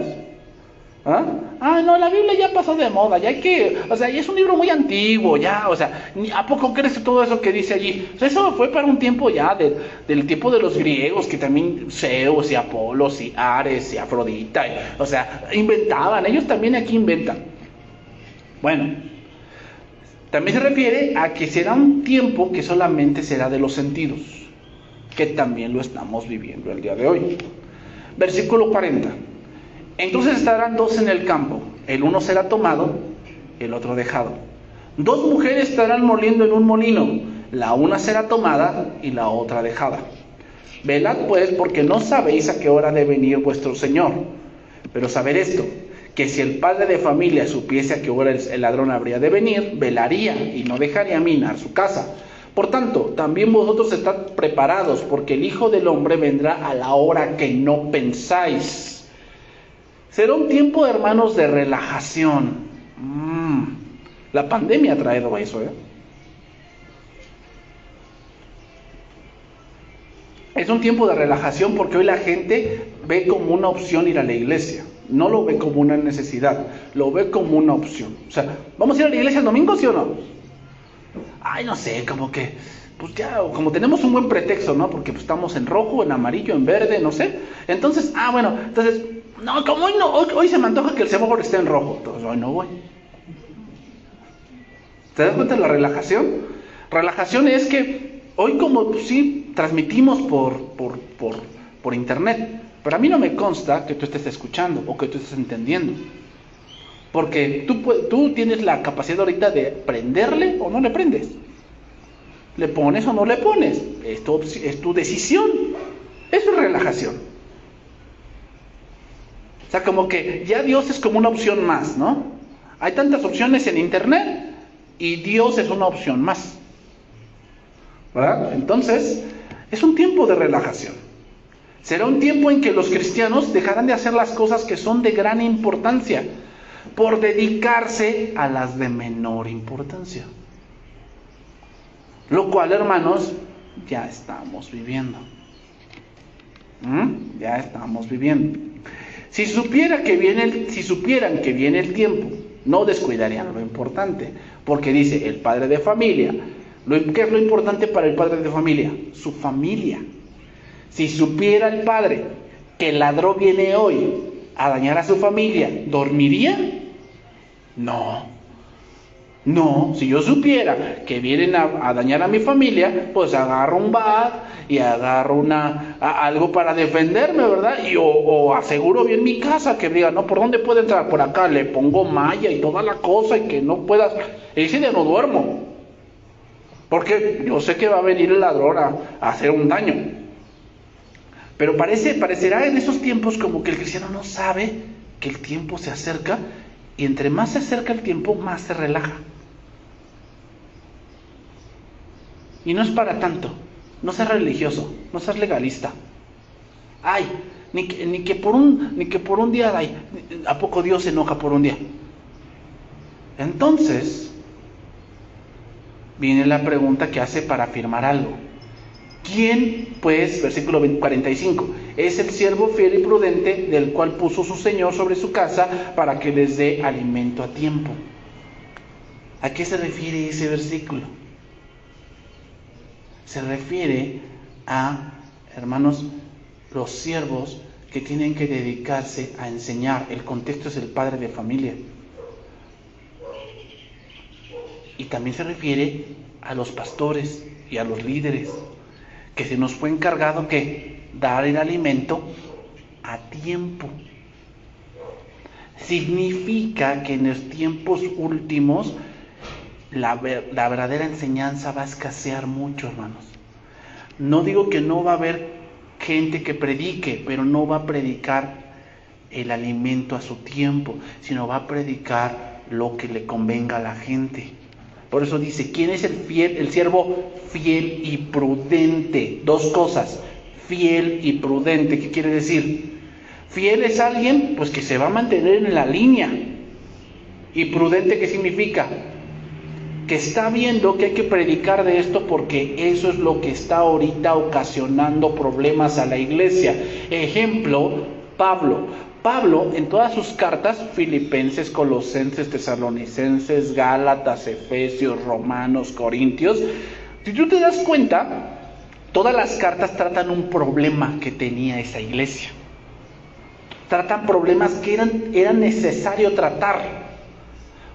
No, la Biblia ya pasó de moda, ya hay que, o sea, ya es un libro muy antiguo, ya, o sea, ¿a poco crees todo eso que dice allí? O sea, eso fue para un tiempo ya, del tiempo de los griegos, que también Zeus y Apolos y Ares y Afrodita, o sea, inventaban, ellos también aquí inventan. Bueno. También se refiere a que será un tiempo que solamente será de los sentidos, que también lo estamos viviendo el día de hoy. Versículo 40. Entonces estarán 2 en el campo, el uno será tomado, el otro dejado. 2 mujeres estarán moliendo en un molino, la una será tomada y la otra dejada. Velad pues, porque no sabéis a qué hora de venir vuestro Señor. Pero saber esto, que si el padre de familia supiese a qué hora el ladrón habría de venir, velaría y no dejaría minar su casa. Por tanto, también vosotros estad preparados, porque el Hijo del Hombre vendrá a la hora que no pensáis. Será un tiempo, hermanos, de relajación. La pandemia ha traído eso, Es un tiempo de relajación porque hoy la gente ve como una opción ir a la iglesia. No lo ve como una necesidad, lo ve como una opción. O sea, ¿vamos a ir a la iglesia el domingo, sí o no? Ay, no sé, como que, pues ya, como tenemos un buen pretexto, ¿no? Porque pues, estamos en rojo, en amarillo, en verde, no sé. Entonces, no, como hoy no, hoy se me antoja que el semáforo esté en rojo, entonces hoy no voy. ¿Te das cuenta de la relajación? Relajación es que hoy como pues, sí transmitimos por internet, pero a mí no me consta que tú estés escuchando o que tú estés entendiendo. Porque tú tienes la capacidad ahorita de prenderle o no le prendes. Le pones o no le pones. Esto es tu decisión. Eso es relajación. O sea, como que ya Dios es como una opción más, ¿no? Hay tantas opciones en internet y Dios es una opción más. ¿Verdad? Entonces, es un tiempo de relajación. Será un tiempo en que los cristianos dejarán de hacer las cosas que son de gran importancia por dedicarse a las de menor importancia. Lo cual, hermanos, ya estamos viviendo. Ya estamos viviendo. Si supieran que viene el tiempo, no descuidarían lo importante. Porque dice el padre de familia. ¿Qué es lo importante para el padre de familia? Su familia. Si supiera el padre que el ladrón viene hoy a dañar a su familia, ¿dormiría? No, si yo supiera que vienen a dañar a mi familia, pues agarro un bat y agarro algo para defenderme, ¿verdad? O aseguro bien mi casa, que diga, no, ¿por dónde puede entrar? Por acá, le pongo malla y toda la cosa y que no puedas. Ese día no duermo, porque yo sé que va a venir el ladrón a hacer un daño. Pero parecerá en esos tiempos como que el cristiano no sabe que el tiempo se acerca, y entre más se acerca el tiempo, más se relaja. Y no es para tanto. No seas religioso, no seas legalista. Ay, ni que por un día, ¿a poco Dios se enoja por un día? Entonces, viene la pregunta que hace para afirmar algo. ¿Quién, pues, versículo 45, es el siervo fiel y prudente del cual puso su Señor sobre su casa para que les dé alimento a tiempo? ¿A qué se refiere ese versículo? Se refiere a, hermanos, los siervos que tienen que dedicarse a enseñar. El contexto es el padre de familia. Y también se refiere a los pastores y a los líderes, que se nos fue encargado que dar el alimento a tiempo. Significa que en los tiempos últimos la verdadera enseñanza va a escasear mucho, hermanos. No digo que no va a haber gente que predique, pero no va a predicar el alimento a su tiempo, sino va a predicar lo que le convenga a la gente. Por eso dice, ¿quién es el siervo fiel y prudente? Dos cosas, fiel y prudente. ¿Qué quiere decir? Fiel es alguien, pues, que se va a mantener en la línea. ¿Y prudente qué significa? Que está viendo que hay que predicar de esto porque eso es lo que está ahorita ocasionando problemas a la iglesia. Ejemplo, Pablo en todas sus cartas, Filipenses, Colosenses, Tesalonicenses, Gálatas, Efesios, Romanos, Corintios, si tú te das cuenta, todas las cartas tratan un problema que tenía esa iglesia. Tratan problemas que eran necesario tratar.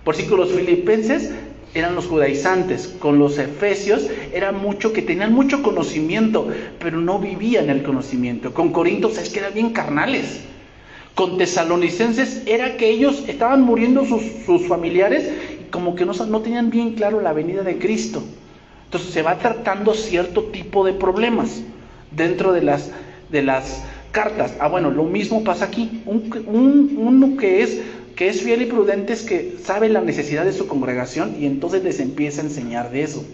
Por si con los filipenses eran los judaizantes, con los efesios que tenían mucho conocimiento, pero no vivían el conocimiento. Con Corintios es que eran bien carnales. Con tesalonicenses era que ellos estaban muriendo sus familiares y como que no tenían bien claro la venida de Cristo. Entonces se va tratando cierto tipo de problemas dentro de las cartas. Bueno, lo mismo pasa aquí. Uno que es fiel y prudente es que sabe la necesidad de su congregación y entonces les empieza a enseñar de eso.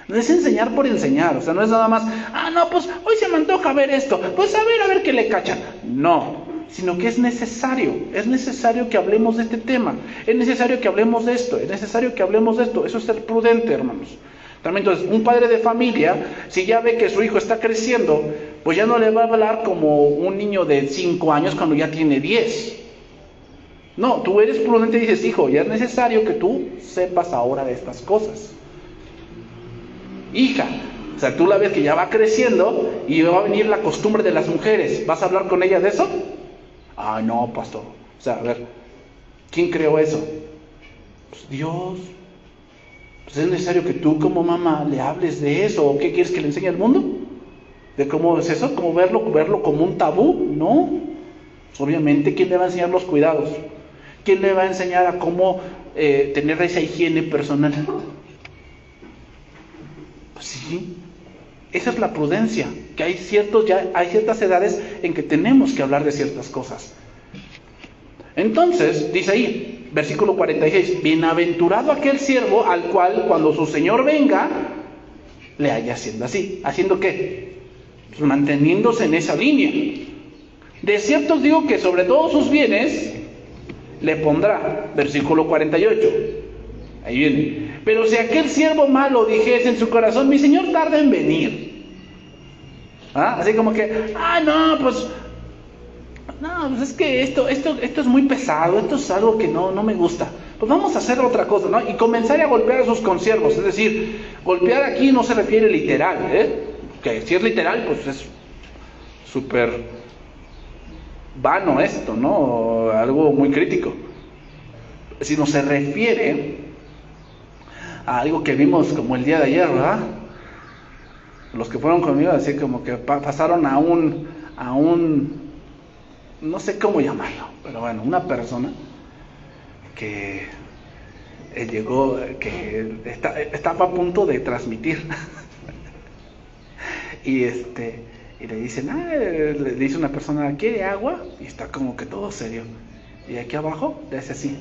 No es enseñar por enseñar, o sea, no es nada más, no, pues hoy se me antoja ver esto, pues a ver qué le cachan. No, sino que es necesario que hablemos de este tema, es necesario que hablemos de esto, eso es ser prudente, hermanos. También entonces, un padre de familia, si ya ve que su hijo está creciendo, pues ya no le va a hablar como un niño de 5 años cuando ya tiene 10. No, tú eres prudente y dices, hijo, ya es necesario que tú sepas ahora de estas cosas. Hija, o sea, tú la ves que ya va creciendo y va a venir la costumbre de las mujeres. ¿Vas a hablar con ella de eso? Ah, no, pastor. O sea, a ver, ¿quién creó eso? Pues Dios. Pues es necesario que tú como mamá le hables de eso. ¿O qué quieres que le enseñe al mundo? ¿De cómo es eso? ¿Cómo verlo como un tabú? No. Pues obviamente, ¿quién le va a enseñar los cuidados? ¿Quién le va a enseñar a cómo tener esa higiene personal? Pues sí. Esa es la prudencia, que hay ciertas edades en que tenemos que hablar de ciertas cosas. Entonces, dice ahí, versículo 46, bienaventurado aquel siervo al cual cuando su señor venga, le haya haciendo así. ¿Haciendo qué? Pues manteniéndose en esa línea. De cierto os digo que sobre todos sus bienes le pondrá, versículo 48. Ahí viene. Pero si aquel siervo malo dijese en su corazón, mi señor tarda en venir. ¿Ah? Así como que, no, pues es que esto es muy pesado, esto es algo que no me gusta. Pues vamos a hacer otra cosa, ¿no? Y comenzar a golpear a sus consiervos. Es decir, golpear aquí no se refiere literal, que si es literal, pues es súper vano esto, ¿no? Algo muy crítico. Sino se refiere a algo que vimos como el día de ayer, ¿verdad? Los que fueron conmigo, así como que pasaron a un, no sé cómo llamarlo, pero bueno, una persona que llegó, que estaba a punto de transmitir. y le dicen, le dice una persona, ¿quiere agua? Y está como que todo serio. Y aquí abajo le hace así.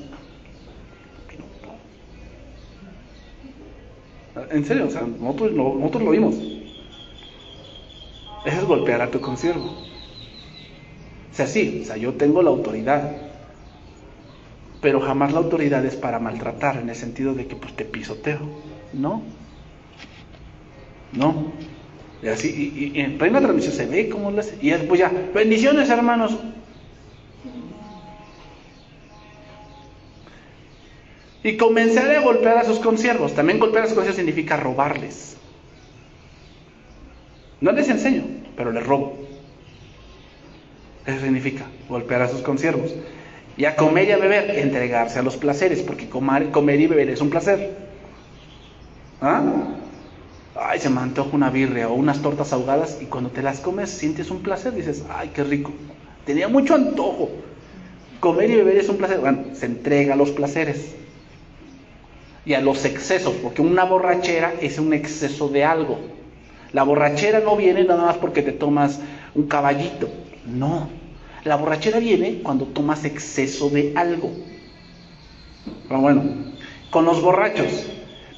En serio, o sea, nosotros lo vimos. Eso es golpear a tu consiervo. O sea, sí, o sea, yo tengo la autoridad, pero jamás la autoridad es para maltratar, en el sentido de que pues te pisoteo. No. Y así, y en plena transmisión se ve cómo lo hace. Y después ya, bendiciones, hermanos. Y comenzaré a golpear a sus consiervos. También golpear a sus consiervos significa robarles. No les enseño, pero les robo. Eso significa golpear a sus consiervos. Y a comer y a beber, entregarse a los placeres, porque comer y beber es un placer. Ay, se me antoja una birria o unas tortas ahogadas, y cuando te las comes sientes un placer, dices, ay, qué rico, tenía mucho antojo. Comer y beber es un placer. Bueno, se entrega a los placeres y a los excesos, porque una borrachera es un exceso de algo. La borrachera no viene nada más porque te tomas un caballito, no. La borrachera viene cuando tomas exceso de algo. Pero bueno, con los borrachos,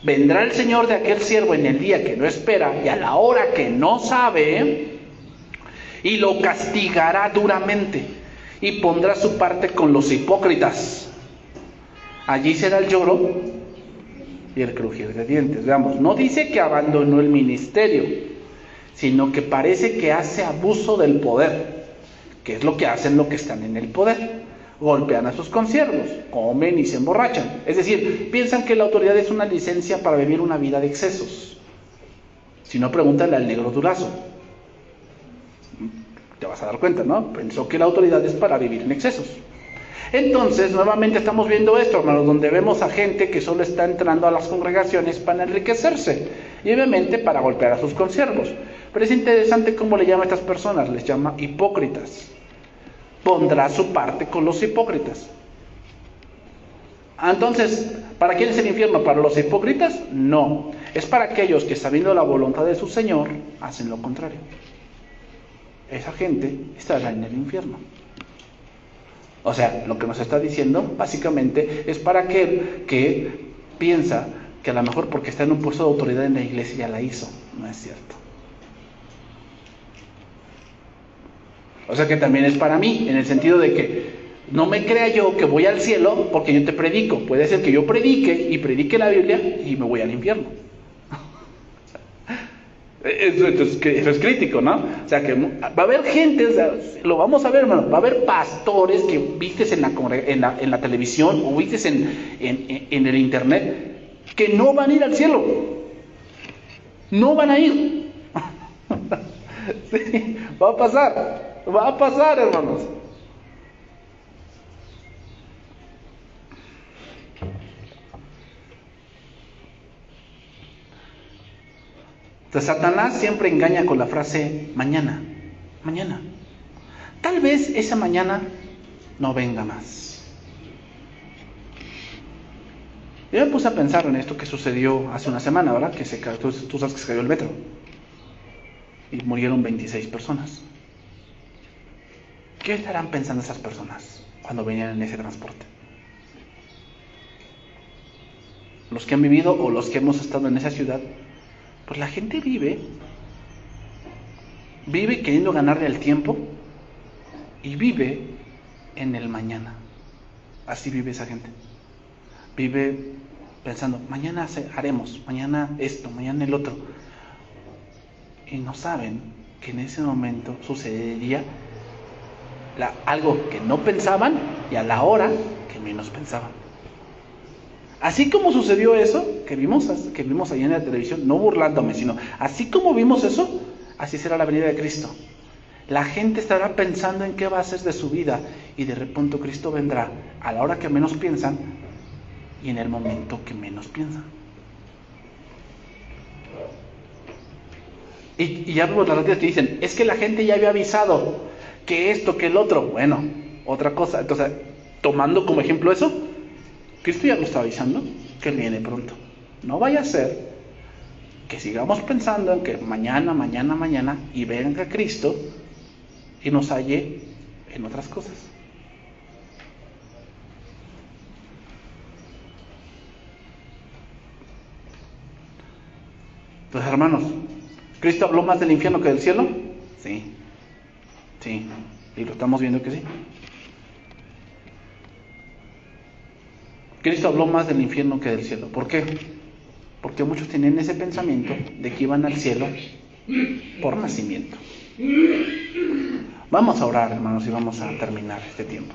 vendrá el Señor de aquel siervo en el día que no espera y a la hora que no sabe, y lo castigará duramente, y pondrá su parte con los hipócritas. Allí será el lloro y el crujir de dientes. Veamos, no dice que abandonó el ministerio, sino que parece que hace abuso del poder, que es lo que hacen los que están en el poder. Golpean a sus consiervos, comen y se emborrachan. Es decir, piensan que la autoridad es una licencia para vivir una vida de excesos. Si no, pregúntale al negro Durazo. Te vas a dar cuenta, ¿no? Pensó que la autoridad es para vivir en excesos. Entonces, nuevamente estamos viendo esto, hermanos, donde vemos a gente que solo está entrando a las congregaciones para enriquecerse y obviamente para golpear a sus consiervos. Pero es interesante cómo le llama a estas personas, les llama hipócritas. Pondrá su parte con los hipócritas. Entonces, ¿para quién es el infierno? ¿Para los hipócritas? No. Es para aquellos que, sabiendo la voluntad de su Señor, hacen lo contrario. Esa gente estará en el infierno. O sea, lo que nos está diciendo, básicamente, es para aquel que piensa que a lo mejor porque está en un puesto de autoridad en la iglesia ya la hizo. No es cierto. O sea que también es para mí, en el sentido de que no me crea yo que voy al cielo porque yo te predico. Puede ser que yo predique y predique la Biblia y me voy al infierno. Eso es crítico, ¿no? O sea, que va a haber gente, o sea, lo vamos a ver, hermano, va a haber pastores que vistes en la televisión o vistes en el internet que no van a ir al cielo. No van a ir. Sí, va a pasar, hermanos. Entonces, Satanás siempre engaña con la frase mañana, mañana. Tal vez esa mañana no venga más. Yo me puse a pensar en esto que sucedió hace una semana, ¿verdad? Que tú sabes que se cayó el metro y murieron 26 personas. ¿Qué estarán pensando esas personas cuando venían en ese transporte? Los que han vivido o los que hemos estado en esa ciudad, pues la gente vive queriendo ganarle el tiempo y vive en el mañana. Así vive esa gente. Vive pensando, mañana haremos, mañana esto, mañana el otro. Y no saben que en ese momento sucedería algo que no pensaban y a la hora que menos pensaban. Así como sucedió eso que vimos ahí en la televisión, no burlándome, sino así como vimos eso, así será la venida de Cristo. La gente estará pensando en qué va a hacer de su vida y de repente Cristo vendrá a la hora que menos piensan y en el momento que menos piensan. Y ya vemos las noticias que dicen, es que la gente ya había avisado que esto, que el otro. Bueno, otra cosa. Entonces, tomando como ejemplo eso, Cristo ya lo está avisando que Él viene pronto. No vaya a ser que sigamos pensando en que mañana y venga Cristo y nos halle en otras cosas. Entonces, hermanos, ¿Cristo habló más del infierno que del cielo? Sí, y lo estamos viendo que sí. Cristo habló más del infierno que del cielo. ¿Por qué? Porque muchos tienen ese pensamiento de que iban al cielo por nacimiento. Vamos a orar, hermanos, y vamos a terminar este tiempo.